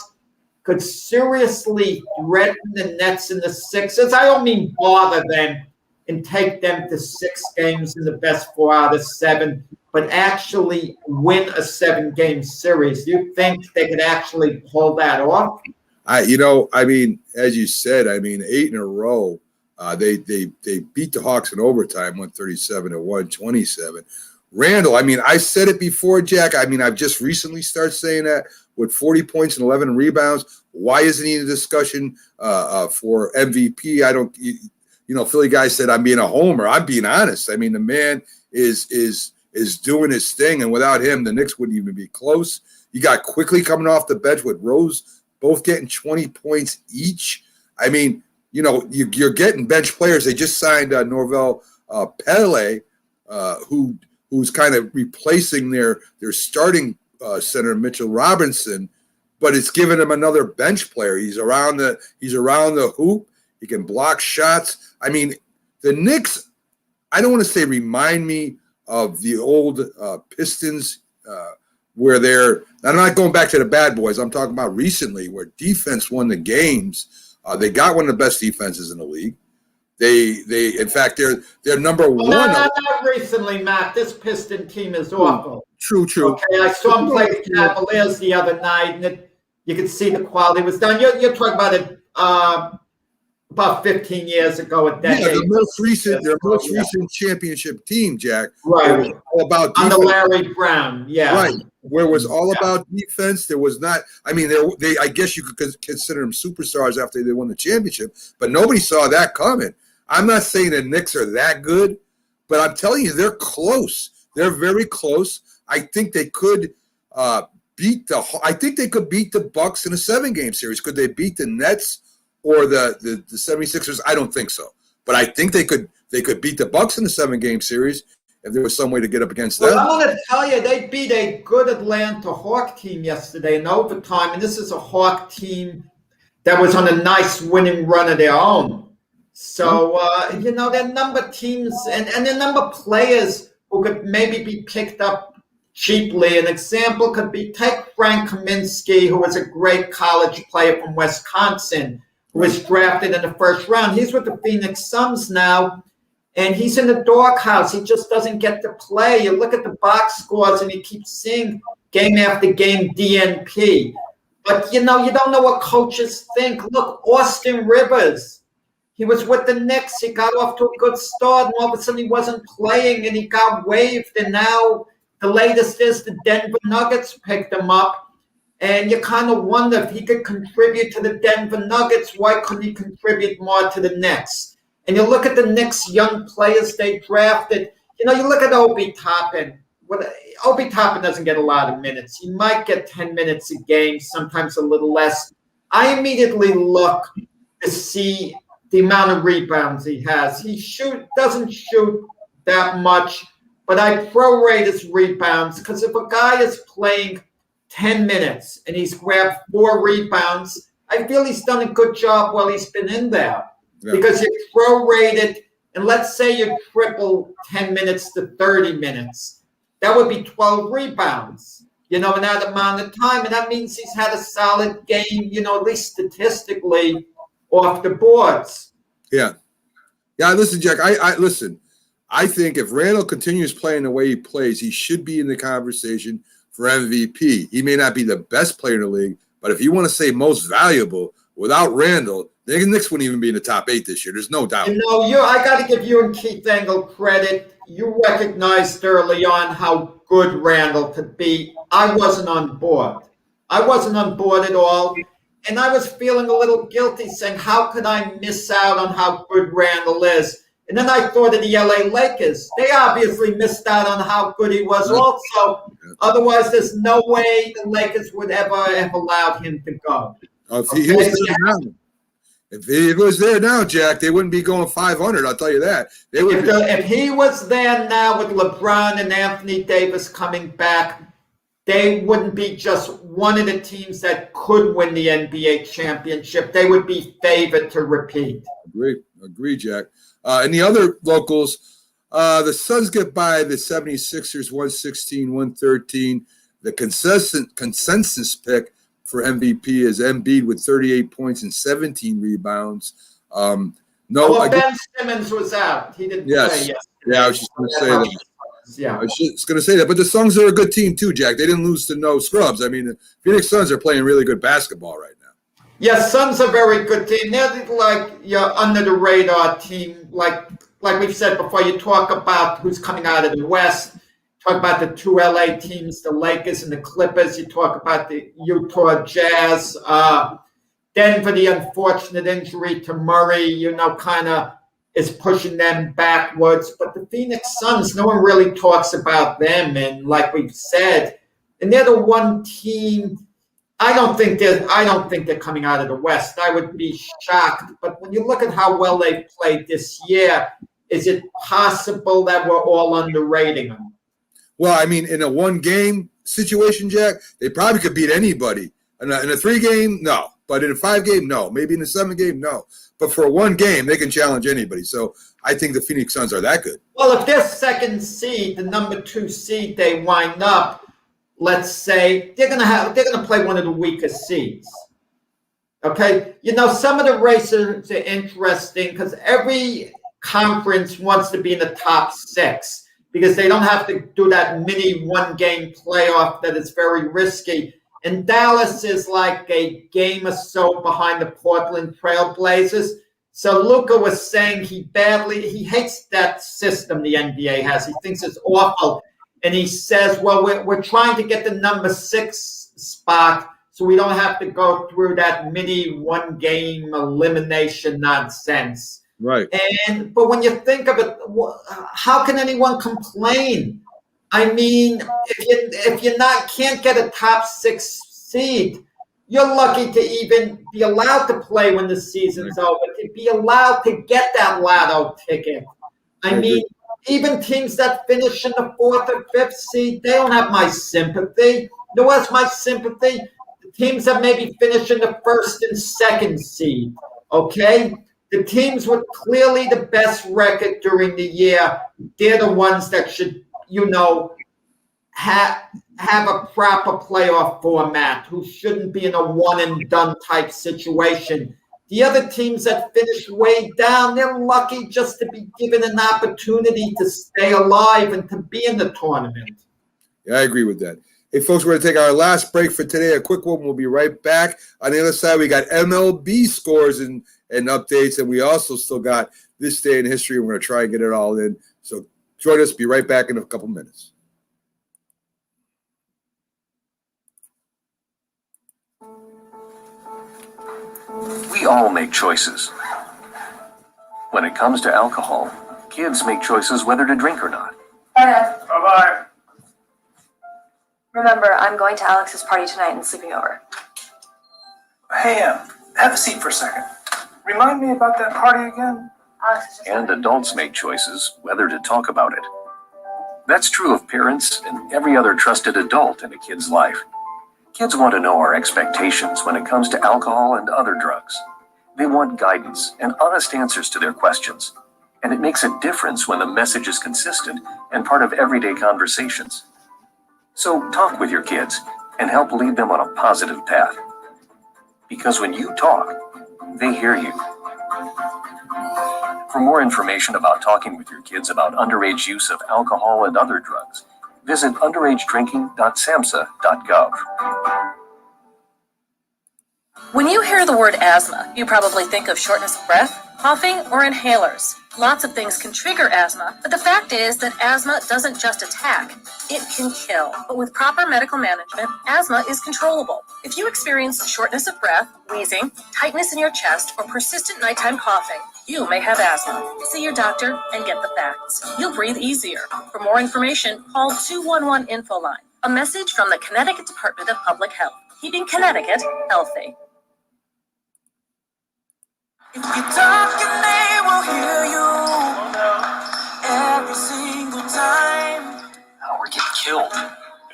could seriously threaten the Nets in the Sixers? I don't mean bother them and take them to 6 games in the best 4 out of 7, but actually win a 7-game series. Do you think they could actually pull that off? As you said, 8 in a row. They beat the Hawks in overtime, 137-127. Randall, I mean, I said it before, Jack. I mean, I've just recently started saying that with 40 points and 11 rebounds. Why isn't he in the discussion for MVP? I don't, Philly guy said I'm being a homer. I'm being honest. I mean, the man is doing his thing, and without him, the Knicks wouldn't even be close. You got Quickly coming off the bench with Rose, both getting 20 points each. I mean, you're getting bench players. They just signed Norvel Pele, who's kind of replacing their starting center Mitchell Robinson, but it's giving him another bench player. He's around the hoop. He can block shots. I mean, the Knicks, I don't want to say remind me of the old Pistons where I'm not going back to the bad boys. I'm talking about recently where defense won the games. They got one of the best defenses in the league. In fact, they're number one. Not recently, Matt. This Piston team is awful. True. Okay, I saw him play the Cavaliers the other night, and you could see the quality was done. You're talking about it about 15 years ago, a decade. Yeah, their most recent championship team, Jack. Right. All about defense. Under Larry Brown, yeah. Right. Where it was all about defense. There was not. I mean, I guess you could consider them superstars after they won the championship, but nobody saw that coming. I'm not saying the Knicks are that good, but I'm telling you, they're close. They're very close. I think they could beat the Bucks in a 7-game series. Could they beat the Nets or the 76ers? I don't think so. But I think they could beat the Bucks in a 7-game series if there was some way to get up against them. Well, I'm going to tell you, they beat a good Atlanta Hawk team yesterday in overtime, and this is a Hawk team that was on a nice winning run of their own. So, they're number teams and they're number players who could maybe be picked up cheaply. An example could be take Frank Kaminsky, who was a great college player from Wisconsin, who was drafted in the first round. He's with the Phoenix Suns now, and he's in the doghouse. He just doesn't get to play. You look at the box scores, and he keeps seeing game after game DNP. But, you don't know what coaches think. Look, Austin Rivers. He was with the Knicks. He got off to a good start, and all of a sudden he wasn't playing, and he got waived. And now the latest is the Denver Nuggets picked him up. And you kind of wonder if he could contribute to the Denver Nuggets. Why couldn't he contribute more to the Knicks? And you look at the Knicks young players they drafted. You look at Obi Toppin. Obi Toppin doesn't get a lot of minutes. He might get 10 minutes a game, sometimes a little less. I immediately look to see the amount of rebounds he has. He doesn't shoot that much, but I prorate his rebounds because if a guy is playing 10 minutes and he's grabbed 4 rebounds, I feel he's done a good job while he's been in there. Yeah. Because you prorate it, and let's say you triple 10 minutes to 30 minutes. That would be 12 rebounds, in that amount of time. And that means he's had a solid game, at least statistically, off the boards. Yeah. Listen, Jack. I think if Randall continues playing the way he plays, he should be in the conversation for MVP. He may not be the best player in the league, but if you want to say most valuable, without Randall, the Knicks wouldn't even be in the top 8 this year. There's no doubt. I got to give you and Keith Engel credit. You recognized early on how good Randall could be. I wasn't on board. I wasn't on board at all. And I was feeling a little guilty saying, how could I miss out on how good Randall is? And then I thought of the LA Lakers. They obviously missed out on how good he was also. Otherwise, there's no way the Lakers would ever have allowed him to go. If he was there now, Jack, they wouldn't be going 500. I'll tell you that. If he was there now with LeBron and Anthony Davis coming back, they wouldn't be just one of the teams that could win the NBA championship. They would be favored to repeat. Agree, Jack. And the other locals, the Suns get by the 76ers 116-113. The consensus pick for MVP is Embiid with 38 points and 17 rebounds. Ben Simmons was out. He didn't play yesterday. Yeah, I was just going to say that. Yeah, I was just going to say that. But the Suns are a good team too, Jack. They didn't lose to no scrubs. I mean, the Phoenix Suns are playing really good basketball right now. Yes, Suns are a very good team. They're like your under the radar team. Like we've said before, you talk about who's coming out of the West. talk about the two LA teams, the Lakers and the Clippers. You talk about the Utah Jazz. Denver, the unfortunate injury to Murray, kind of is pushing them backwards. But the Phoenix Suns, no one really talks about them. And like we've said, and they're the one team. I don't think they're coming out of the West. I would be shocked. But when you look at how well they played this year, is it possible that we're all underrating them? Well, I mean, in a one-game situation, Jack, they probably could beat anybody. In a 3-game, no. But in a 5-game, no. Maybe in a 7-game, no. But for a 1 game, they can challenge anybody. So I think the Phoenix Suns are that good. Well, if they're second seed, the number 2 seed, they wind up, let's say, they're gonna play one of the weakest seeds. Okay? Some of the races are interesting because every conference wants to be in the top 6 because they don't have to do that mini 1-game playoff that is very risky. And Dallas is like a game or so behind the Portland Trail Blazers. So Luka was saying he hates that system the NBA has. He thinks it's awful. And he says, well, we're trying to get the number 6 spot so we don't have to go through that mini 1-game elimination nonsense. Right. But when you think of it, how can anyone complain? I mean, if you can't get a top 6 seed, you're lucky to even be allowed to play when the season's over, to be allowed to get that lotto ticket. I mean, even teams that finish in the 4th or 5th seed, they don't have my sympathy. You know what's my sympathy? The teams that maybe finish in the 1st and 2nd seed, okay? The teams with clearly the best record during the year, they're the ones that should, have a proper playoff format, who shouldn't be in a one-and-done type situation. The other teams that finish way down, they're lucky just to be given an opportunity to stay alive and to be in the tournament. Yeah, I agree with that. Hey, folks, we're going to take our last break for today, a quick one. We'll be right back. On the other side, we got MLB scores and updates, and we also still got this day in history. We're going to try and get it all in. So join us. Be right back in a couple minutes. We all make choices. When it comes to alcohol, kids make choices whether to drink or not. Bye-bye. Remember, I'm going to Alex's party tonight and sleeping over. Hey, have a seat for a second. Remind me about that party again. Alex is just And adults make choices whether to talk about it. That's true of parents and every other trusted adult in a kid's life. Kids want to know our expectations when it comes to alcohol and other drugs. They want guidance and honest answers to their questions. And it makes a difference when the message is consistent and part of everyday conversations. So talk with your kids and help lead them on a positive path. Because when you talk, they hear you. For more information about talking with your kids about underage use of alcohol and other drugs, visit underagedrinking.samhsa.gov. When you hear the word asthma, you probably think of shortness of breath, coughing, or inhalers. Lots of things can trigger asthma, but the fact is that asthma doesn't just attack, it can kill. But with proper medical management, asthma is controllable. If you experience shortness of breath, wheezing, tightness in your chest, or persistent nighttime coughing, you may have asthma. See your doctor and get the facts. You'll breathe easier. For more information, call 211 Info Line. A message from the Connecticut Department of Public Health, keeping Connecticut healthy. If you talk and they will hear you every single time. Oh, we're getting killed.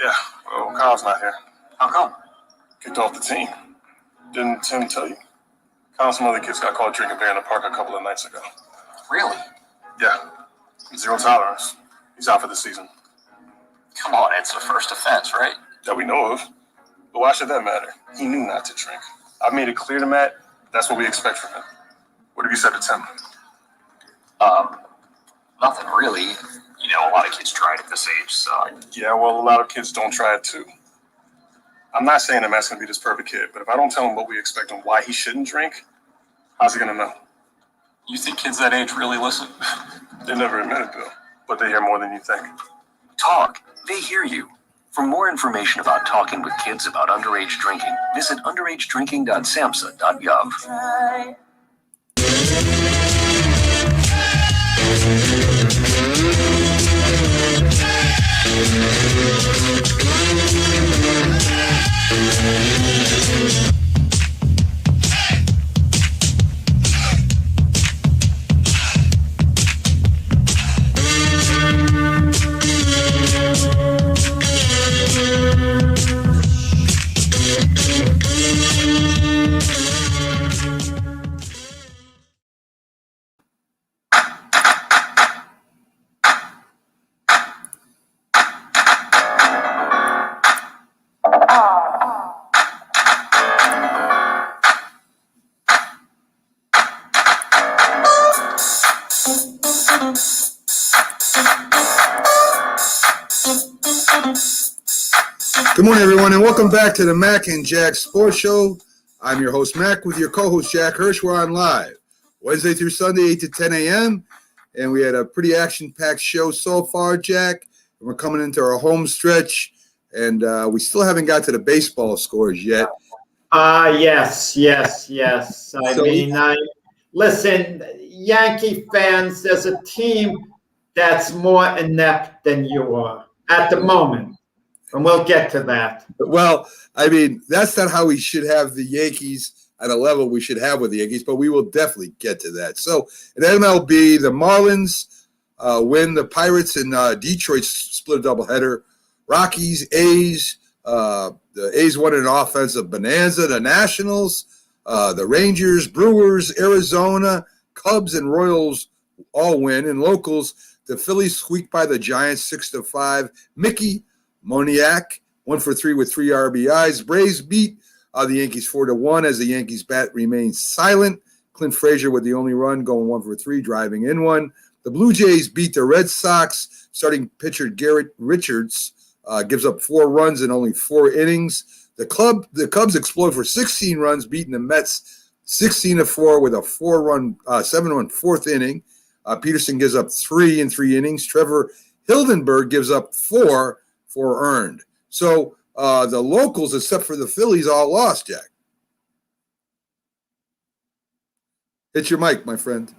Yeah, well, Kyle's not here. How come? Kicked off the team. Didn't Tim tell you? Kyle and some other kids got caught drinking beer in the park a couple of nights ago. Really? Yeah, 0 tolerance. He's out for the season. Come on, it's the first offense, right? That we know of. But why should that matter? He knew not to drink. I've made it clear to Matt, that's what we expect from him. What have you said to Tim? Nothing really. You know, a lot of kids try it at this age, so. Yeah, well, a lot of kids don't try it too. I'm not saying that Matt's going to be this perfect kid, but if I don't tell him what we expect and why he shouldn't drink, how's he going to know? You think kids that age really listen? They never admit it, Bill, but they hear more than you think. Talk. They hear you. For more information about talking with kids about underage drinking, visit underagedrinking.samhsa.gov. Good morning, everyone, and welcome back to the Mac and Jack Sports Show. I'm your host, Mac, with your co-host, Jack Hirsch. We're on live Wednesday through Sunday, 8 to 10 a.m., and we had a pretty action-packed show so far, Jack. And we're coming into our home stretch, and we still haven't got to the baseball scores yet. Yes. Listen, Yankee fans, there's a team that's more inept than you are at the moment. And we'll get to that. Well, I mean, that's not how we should have the Yankees at a level we should have with the Yankees, but we will definitely get to that. So in MLB, the Marlins win. The Pirates and Detroit split a doubleheader. Rockies, A's. The A's won an offensive bonanza. The Nationals, the Rangers, Brewers, Arizona, Cubs, and Royals all win. And locals, the Phillies squeaked by the Giants 6-5. Mickey Moniak 1-for-3 with 3 RBIs. Braves beat the Yankees 4-1 as the Yankees bat remains silent. Clint Frazier with the only run, going 1-for-3, driving in one. The Blue Jays beat the Red Sox. Starting pitcher Garrett Richards gives up 4 runs in only 4 innings. The Cubs explode for 16 runs, beating the Mets 16-4 with a 7-run fourth inning. Peterson gives up 3 in 3 innings. Trevor Hildenberg gives up 4 earned. So the locals, except for the Phillies, all lost, Jack. Hit your mic, my friend.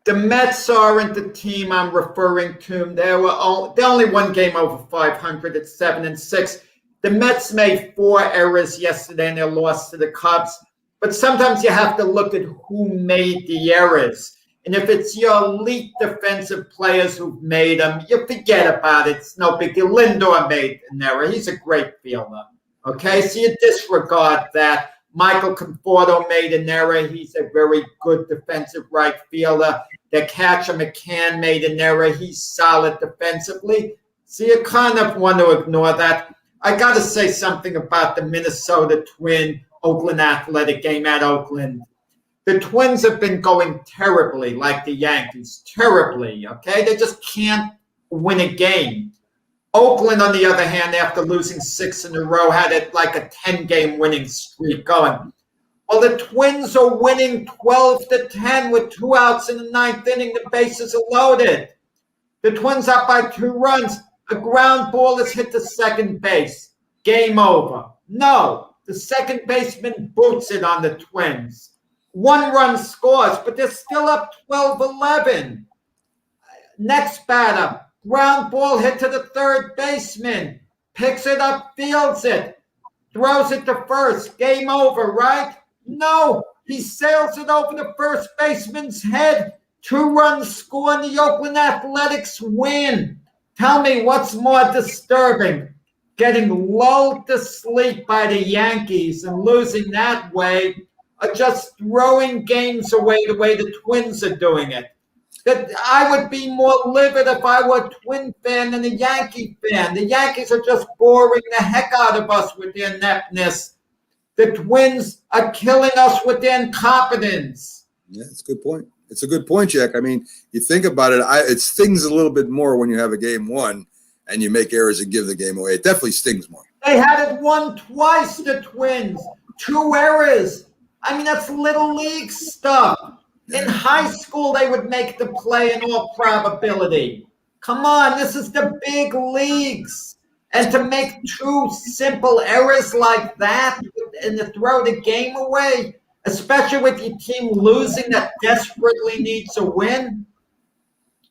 The Mets aren't the team I'm referring to. They only one game over 500 at 7-6. The Mets made 4 errors yesterday in their loss to the Cubs. But sometimes you have to look at who made the errors. And if it's your elite defensive players who've made them, you forget about it. It's no big deal. Lindor made an error. He's a great fielder. Okay, so you disregard that. Michael Conforto made an error. He's a very good defensive right fielder. The catcher McCann made an error. He's solid defensively. So you kind of want to ignore that. I got to say something about the Minnesota Twin Oakland Athletic game at Oakland. The Twins have been going terribly, like the Yankees, terribly, okay? They just can't win a game. Oakland, on the other hand, after losing 6 in a row, had it like a 10-game winning streak going. Well, the Twins are winning 12-10 with 2 outs in the 9th inning. The bases are loaded. The Twins up by 2 runs. A ground ball is hit to second base. Game over. No, the second baseman boots it on the Twins. 1 run scores, but they're still up 12-11. Next batter, ground ball hit to the third baseman. Picks it up, fields it, throws it to first. Game over, right? No, he sails it over the first baseman's head. 2 runs score and the Oakland Athletics win. Tell me what's more disturbing, getting lulled to sleep by the Yankees and losing that way, or just throwing games away the way the Twins are doing it. That I would be more livid if I were a Twin fan than a Yankee fan. The Yankees are just boring the heck out of us with their ineptness. The Twins are killing us with their incompetence. Yeah, it's a good point. It's a good point, Jack. I mean, you think about it, it stings a little bit more when you have a game won and you make errors and give the game away. It definitely stings more. They had it won twice, the Twins. 2 errors. I mean, that's little league stuff. In high school, they would make the play in all probability. Come on, this is the big leagues. And to make two simple errors like that and to throw the game away, especially with your team losing that desperately needs a win.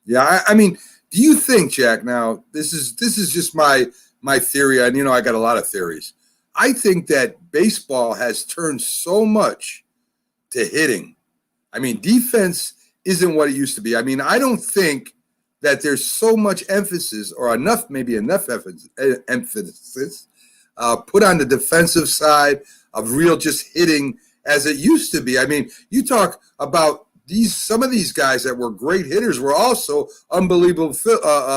Yeah, I mean, do you think, Jack? Now, this is just my theory, and I got a lot of theories. I think that baseball has turned so much to hitting. I mean, defense isn't what it used to be. I mean, I don't think that there's so much emphasis or enough emphasis put on the defensive side of real just hitting as it used to be. I mean, you talk about some of these guys that were great hitters were also unbelievable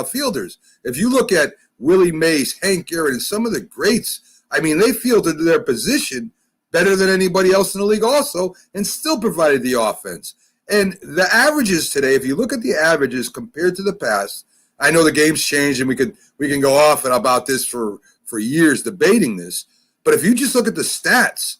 fielders. If you look at Willie Mays, Hank Aaron, and some of the greats, I mean, they fielded their position better than anybody else in the league also and still provided the offense. And the averages today, if you look at the averages compared to the past, I know the game's changed and we can go off and about this for years debating this, but if you just look at the stats,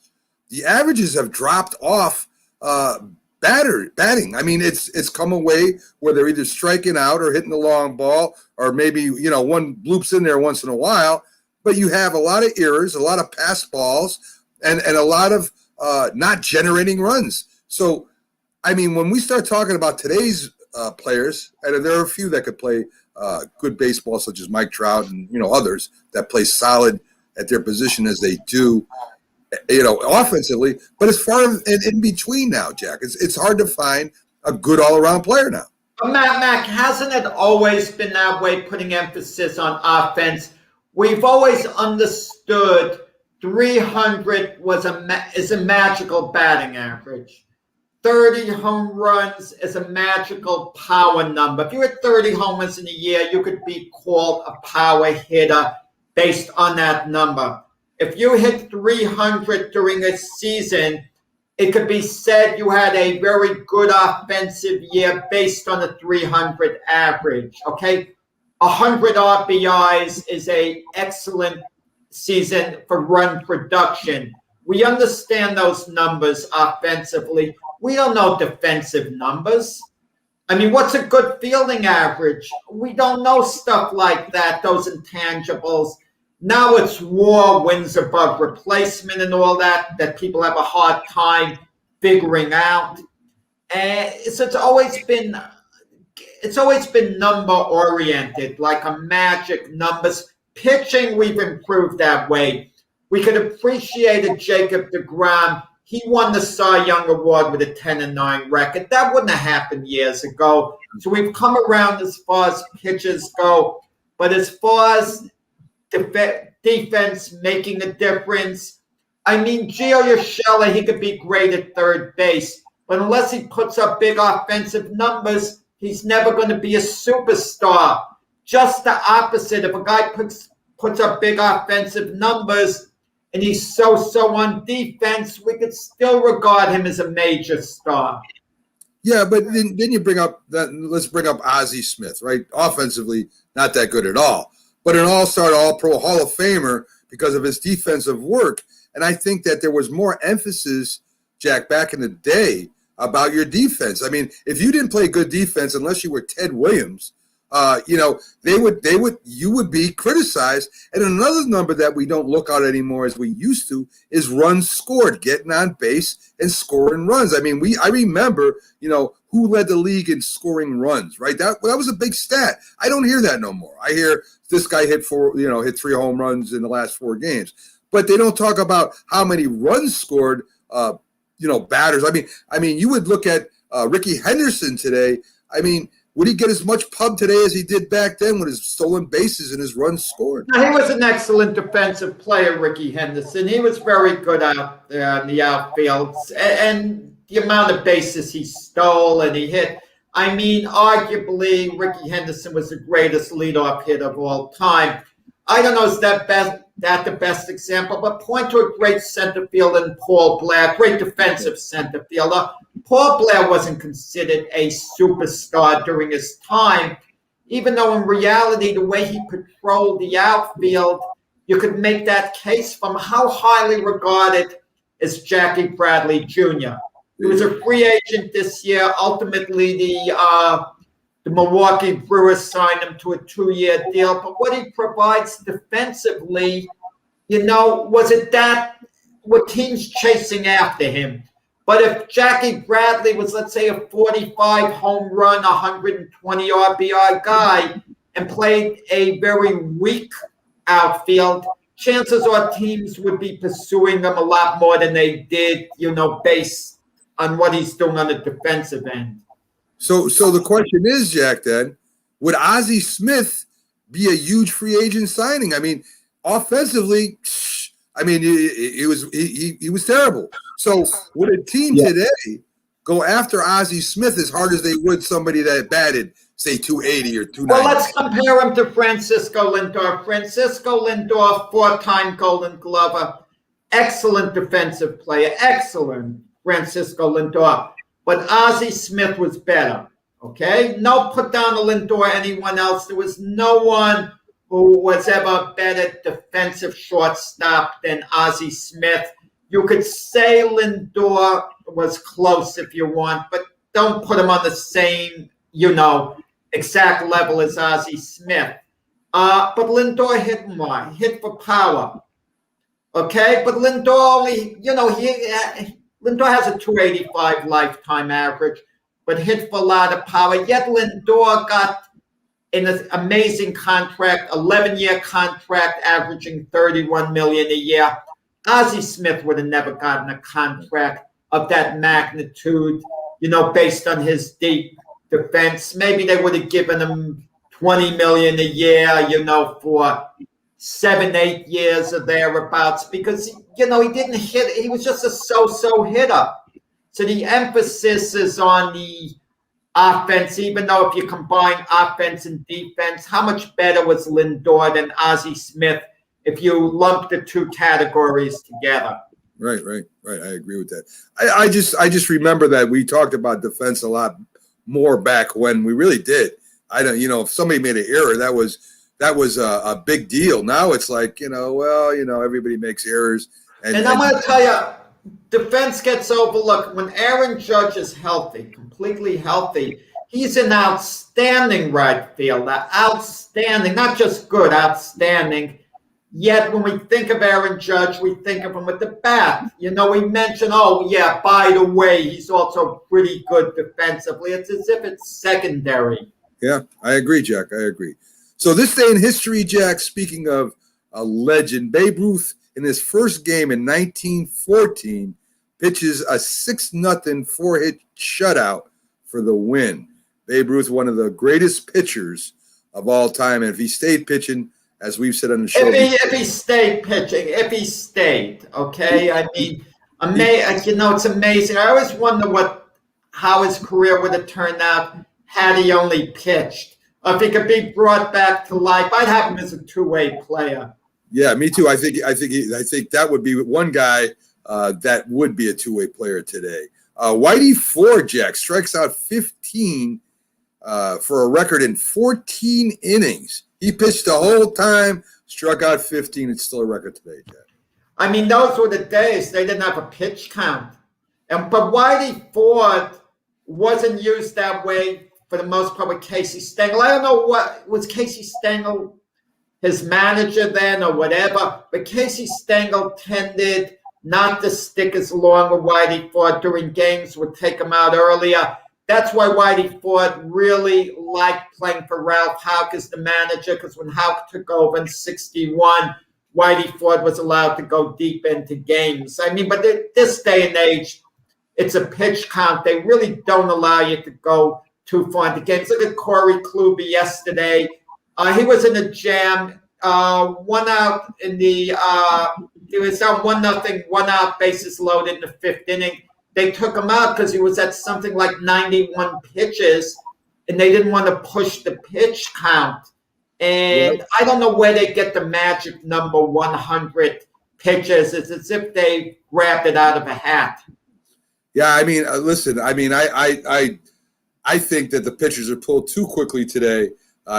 the averages have dropped off batting. I mean, it's come away where they're either striking out or hitting the long ball, or maybe one bloops in there once in a while. But you have a lot of errors, a lot of pass balls, and a lot of not generating runs. So, I mean, when we start talking about today's players, and there are a few that could play good baseball, such as Mike Trout and others that play solid at their position as they do, offensively. But as far as in between now, Jack, it's hard to find a good all-around player now. But Mac, hasn't it always been that way, putting emphasis on offense? We've always understood 300 is a magical batting average. 30 home runs is a magical power number. If you hit 30 home runs in a year, you could be called a power hitter based on that number. If you hit 300 during a season, it could be said you had a very good offensive year based on the 300 average, okay? 100 RBIs is an excellent season for run production. We understand those numbers offensively. We don't know defensive numbers. I mean, what's a good fielding average? We don't know stuff like that, those intangibles. Now it's WAR, wins above replacement, and all that people have a hard time figuring out. And it's always been number oriented, like a magic numbers. Pitching, we've improved that way. We could appreciate a Jacob deGrom. He won the Cy Young Award with a 10-9 record. That wouldn't have happened years ago. So we've come around as far as pitches go. But as far as defense making a difference, I mean, Gio Urshela, he could be great at third base. But unless he puts up big offensive numbers, he's never going to be a superstar. Just the opposite. If a guy puts up big offensive numbers and he's so on defense, we could still regard him as a major star. Yeah, but then you bring up that. Let's bring up Ozzie Smith, right? Offensively, not that good at all, but an all-star, all-pro, Hall of Famer because of his defensive work. And I think that there was more emphasis, Jack, back in the day about your defense. I mean, if you didn't play good defense, unless you were Ted Williams, you would be criticized. And another number that we don't look at anymore as we used to is runs scored, getting on base and scoring runs. I mean, I remember, who led the league in scoring runs, right? That was a big stat. I don't hear that no more. I hear this guy hit 3 home runs in the last 4 games, but they don't talk about how many runs scored, batters. I mean, you would look at Ricky Henderson today. I mean, would he get as much pub today as he did back then with his stolen bases and his runs scored? Now, he was an excellent defensive player, Ricky Henderson. He was very good out there in the outfield. And the amount of bases he stole and he hit. I mean, arguably, Ricky Henderson was the greatest leadoff hitter of all time. I don't know, is that the best example, but point to a great center fielder in Paul Blair, great defensive center fielder. Paul Blair wasn't considered a superstar during his time, even though in reality, the way he patrolled the outfield, you could make that case from how highly regarded is Jackie Bradley Jr. He was a free agent this year. Ultimately, the Milwaukee Brewers signed him to a 2-year deal. But what he provides defensively, was it that were teams chasing after him? But if Jackie Bradley was, let's say, a 45 home run, 120 RBI guy and played a very weak outfield, chances are teams would be pursuing him a lot more than they did, based on what he's doing on the defensive end. So the question is, Jack, then, would Ozzie Smith be a huge free agent signing? I mean, offensively, he was terrible. So would a team today go after Ozzie Smith as hard as they would somebody that batted, say, 280 or 290? Well, let's compare him to Francisco Lindor. Francisco Lindor, 4-time Golden Glover, excellent defensive player, excellent Francisco Lindor. But Ozzie Smith was better, okay? No put down to Lindor or anyone else. There was no one who was ever a better defensive shortstop than Ozzie Smith. You could say Lindor was close if you want, but don't put him on the same, exact level as Ozzie Smith. But Lindor hit more, hit for power. Okay, but Lindor only, Lindor has a 285 lifetime average, but hit for a lot of power. Yet Lindor got an amazing contract, 11-year contract, averaging $31 million a year. Ozzie Smith would have never gotten a contract of that magnitude, based on his deep defense. Maybe they would have given him $20 million a year, for 7-8 years or thereabouts, because he didn't hit. He was just a so-so hitter. So the emphasis is on the offense, even though if you combine offense and defense, how much better was Lindor than Ozzie Smith if you lump the two categories together? Right. I agree with that. I just remember that we talked about defense a lot more back when we really did. I don't, if somebody made an error, that was a big deal. Now it's like, everybody makes errors. And I'm going to tell you, defense gets overlooked. When Aaron Judge is healthy, completely healthy, he's an outstanding right fielder. Outstanding, not just good, outstanding. Yet when we think of Aaron Judge, we think of him with the bat. We mention, by the way, he's also pretty good defensively. It's as if it's secondary. Yeah, I agree, Jack. I agree. So this day in history, Jack, speaking of a legend, Babe Ruth in his first game in 1914 pitches a 6-0 4-hit shutout for the win. Babe Ruth, one of the greatest pitchers of all time. And if he stayed pitching, as we've said on the show, if he stayed pitching, okay. I mean, it's amazing. I always wonder how his career would have turned out had he only pitched. If he could be brought back to life, I'd have him as a two-way player. Yeah, me too. I think that would be one guy that would be a two-way player today. Whitey Ford, Jack, strikes out 15 for a record in 14 innings. He pitched the whole time, struck out 15. It's still a record today, Jack. I mean, those were the days. They didn't have a pitch count. But Whitey Ford wasn't used that way for the most part with Casey Stengel. I don't know was Casey Stengel his manager then or whatever, but Casey Stengel tended not to stick as long with Whitey Ford during games, would take him out earlier. That's why Whitey Ford really liked playing for Ralph Houck as the manager, because when Houck took over in 61, Whitey Ford was allowed to go deep into games. I mean, but this day and age, it's a pitch count. They really don't allow you to go too far into games. Look at Corey Kluber yesterday. He was in a jam, 1 out in the he was down 1-0, 1 out, bases loaded in the 5th inning. They took him out because he was at something like 91 pitches, and they didn't want to push the pitch count. And I don't know where they get the magic number 100 pitches. It's as if they grabbed it out of a hat. Yeah, I mean, listen, I mean, I think that the pitchers are pulled too quickly today.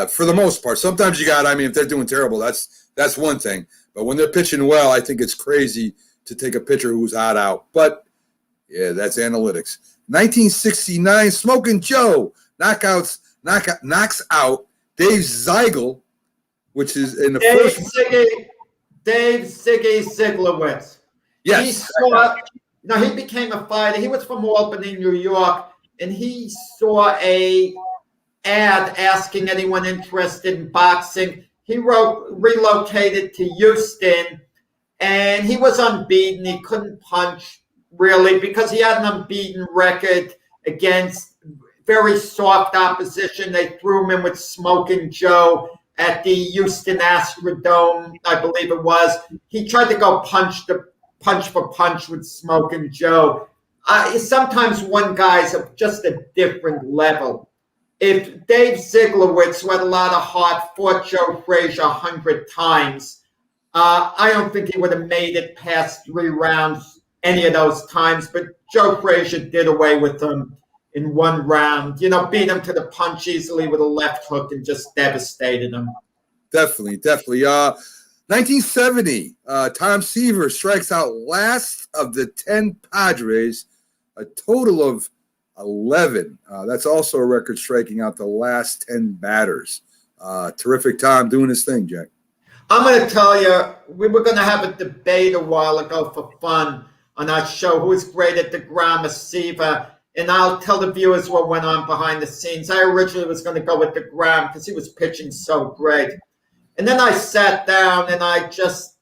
For the most part, sometimes you got. I mean, if they're doing terrible, that's one thing. But when they're pitching well, I think it's crazy to take a pitcher who's hot out. But yeah, that's analytics. 1969, Smoking Joe knockouts knocks out Dave Ziegel, which is in the Dave first. Ziggy Ziglowitz. He Yes. saw, he became a fighter. He was from Albany, New York, and he saw a ad asking anyone interested in boxing. He relocated to Houston, and he was unbeaten. He couldn't punch really because he had an unbeaten record against very soft opposition. They threw him in with Smoking Joe at the Houston Astrodome, I believe it was. He tried to go punch for punch with Smoking Joe. Sometimes one guy's just a different level. If Dave Ziglowitz, who had a lot of heart, fought Joe Frazier 100 times, I don't think he would have made it past 3 rounds any of those times. But Joe Frazier did away with him in 1 round. Beat him to the punch easily with a left hook and just devastated him. Definitely. 1970, Tom Seaver strikes out last of the 10 Padres, a total of 11. That's also a record, striking out the last 10 batters. Terrific Tom doing his thing, Jack. I'm going to tell you, we were going to have a debate a while ago for fun on our show, who is great at DeGrom or Seaver, and I'll tell the viewers what went on behind the scenes. I originally was going to go with DeGrom because he was pitching so great. And then I sat down and I just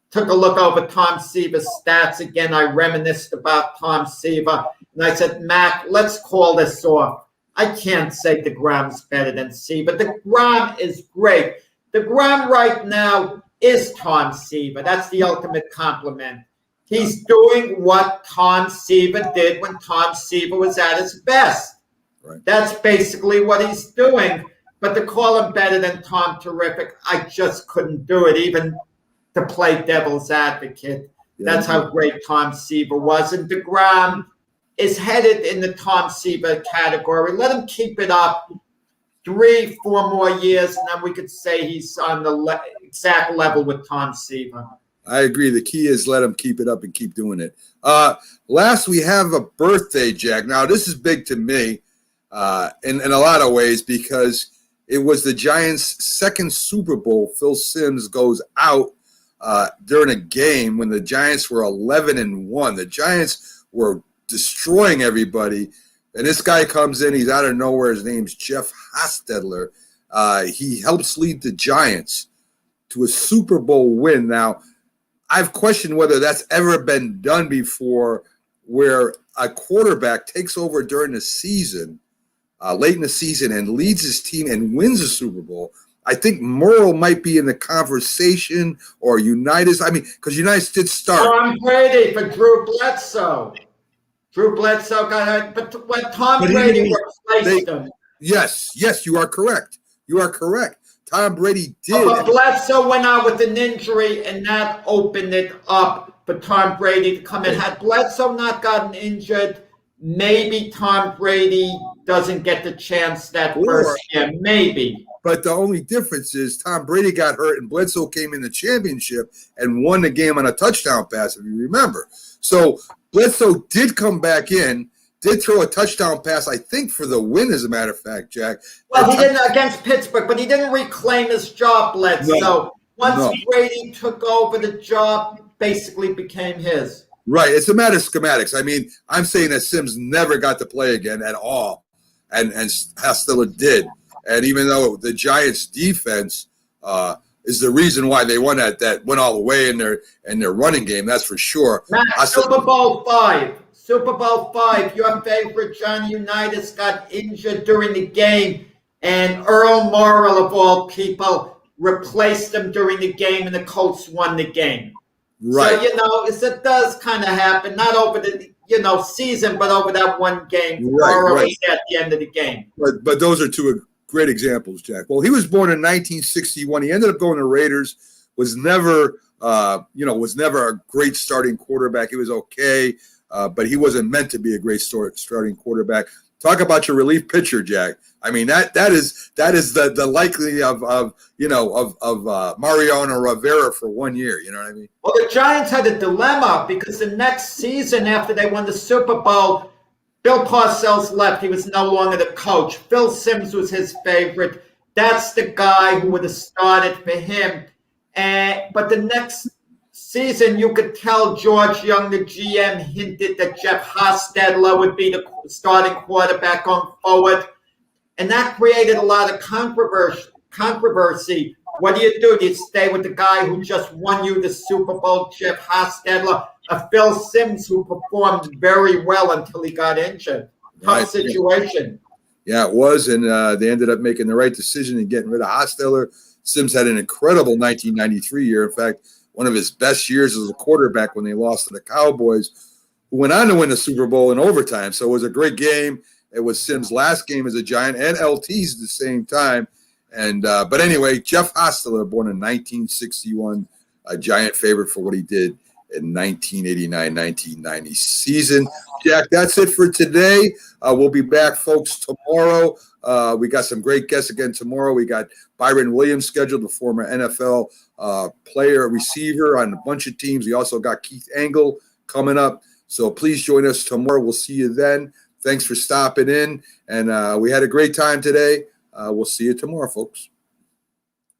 took a look over Tom Seaver's stats again. I reminisced about Tom Seaver. And I said, Mac, let's call this off. I can't say DeGrom's better than Seaver. DeGrom is great. DeGrom right now is Tom Seaver. That's the ultimate compliment. He's doing what Tom Seaver did when Tom Seaver was at his best. Right. That's basically what he's doing. But to call him better than Tom Terrific, I just couldn't do it, even to play devil's advocate. That's how great Tom Seaver was. And DeGrom is headed in the Tom Seaver category. Let him keep it up 3-4 more years, and then we could say he's on the exact level with Tom Seaver. I agree. The key is let him keep it up and keep doing it. Last, we have a birthday, Jack. Now, this is big to me in a lot of ways because it was the Giants' second Super Bowl. Phil Simms goes out during a game when the Giants were 11-1. The Giants were destroying everybody. And this guy comes in. He's out of nowhere. His name's Jeff Hostetler. He helps lead the Giants to a Super Bowl win. Now, I've questioned whether that's ever been done before where a quarterback takes over during the season, late in the season, and leads his team and wins a Super Bowl. I think Merle might be in the conversation, or Unitas. I mean, because Unitas did start. Tom Brady for Drew Bledsoe. Drew Bledsoe got hurt, but when Tom Brady replaced him. Yes, you are correct. Tom Brady did. But Bledsoe went out with an injury, and that opened it up for Tom Brady to come in. Had Bledsoe not gotten injured, maybe Tom Brady doesn't get the chance that first year. Maybe. But the only difference is Tom Brady got hurt and Bledsoe came in the championship and won the game on a touchdown pass, if you remember. So Bledsoe did come back in, did throw a touchdown pass, I think, for the win, as a matter of fact, Jack. Well, he didn't against Pittsburgh, but he didn't reclaim his job, Bledsoe. No. Once Brady took over, the job basically became his. Right. It's a matter of schematics. I mean, I'm saying that Simms never got to play again at all, and Hostetler did. And even though the Giants' defense is the reason why they won that went all the way in their running game, that's for sure. Matt, Super Bowl V, your favorite Johnny Unitas got injured during the game, and Earl Morrall, of all people, replaced him during the game, and the Colts won the game. Right. So, it does kind of happen, not over the season, but over that one game. Morrall was at the end of the game. But those are two great examples, Jack. Well, he was born in 1961. He ended up going to Raiders. Was never a great starting quarterback. He was okay, but he wasn't meant to be a great starting quarterback. Talk about your relief pitcher, Jack. I mean, that is the likely of Mariano Rivera for 1 year. You know what I mean? Well, the Giants had a dilemma because the next season after they won the Super Bowl, Bill Parcells left. He was no longer the coach. Phil Simms was his favorite. That's the guy who would have started for him. But the next season, you could tell George Young, the GM, hinted that Jeff Hostetler would be the starting quarterback going forward. And that created a lot of controversy. What do? Do you stay with the guy who just won you the Super Bowl, Jeff Hostetler, or Phil Simms, who performed very well until he got injured? Tough situation. Yeah, it was, and they ended up making the right decision and getting rid of Hostetler. Simms had an incredible 1993 year. In fact, one of his best years as a quarterback when they lost to the Cowboys, who went on to win the Super Bowl in overtime. So it was a great game. It was Simms' last game as a Giant and LT's at the same time. And but anyway, Jeff Hostetler, born in 1961, a Giant favorite for what he did in 1989-1990 season. Jack, that's it for today. We'll be back, folks, tomorrow. We got some great guests again tomorrow. We got Byron Williams scheduled, the former NFL player, receiver on a bunch of teams. We also got Keith Angle coming up. So please join us tomorrow. We'll see you then. Thanks for stopping in. And we had a great time today. We'll see you tomorrow, folks.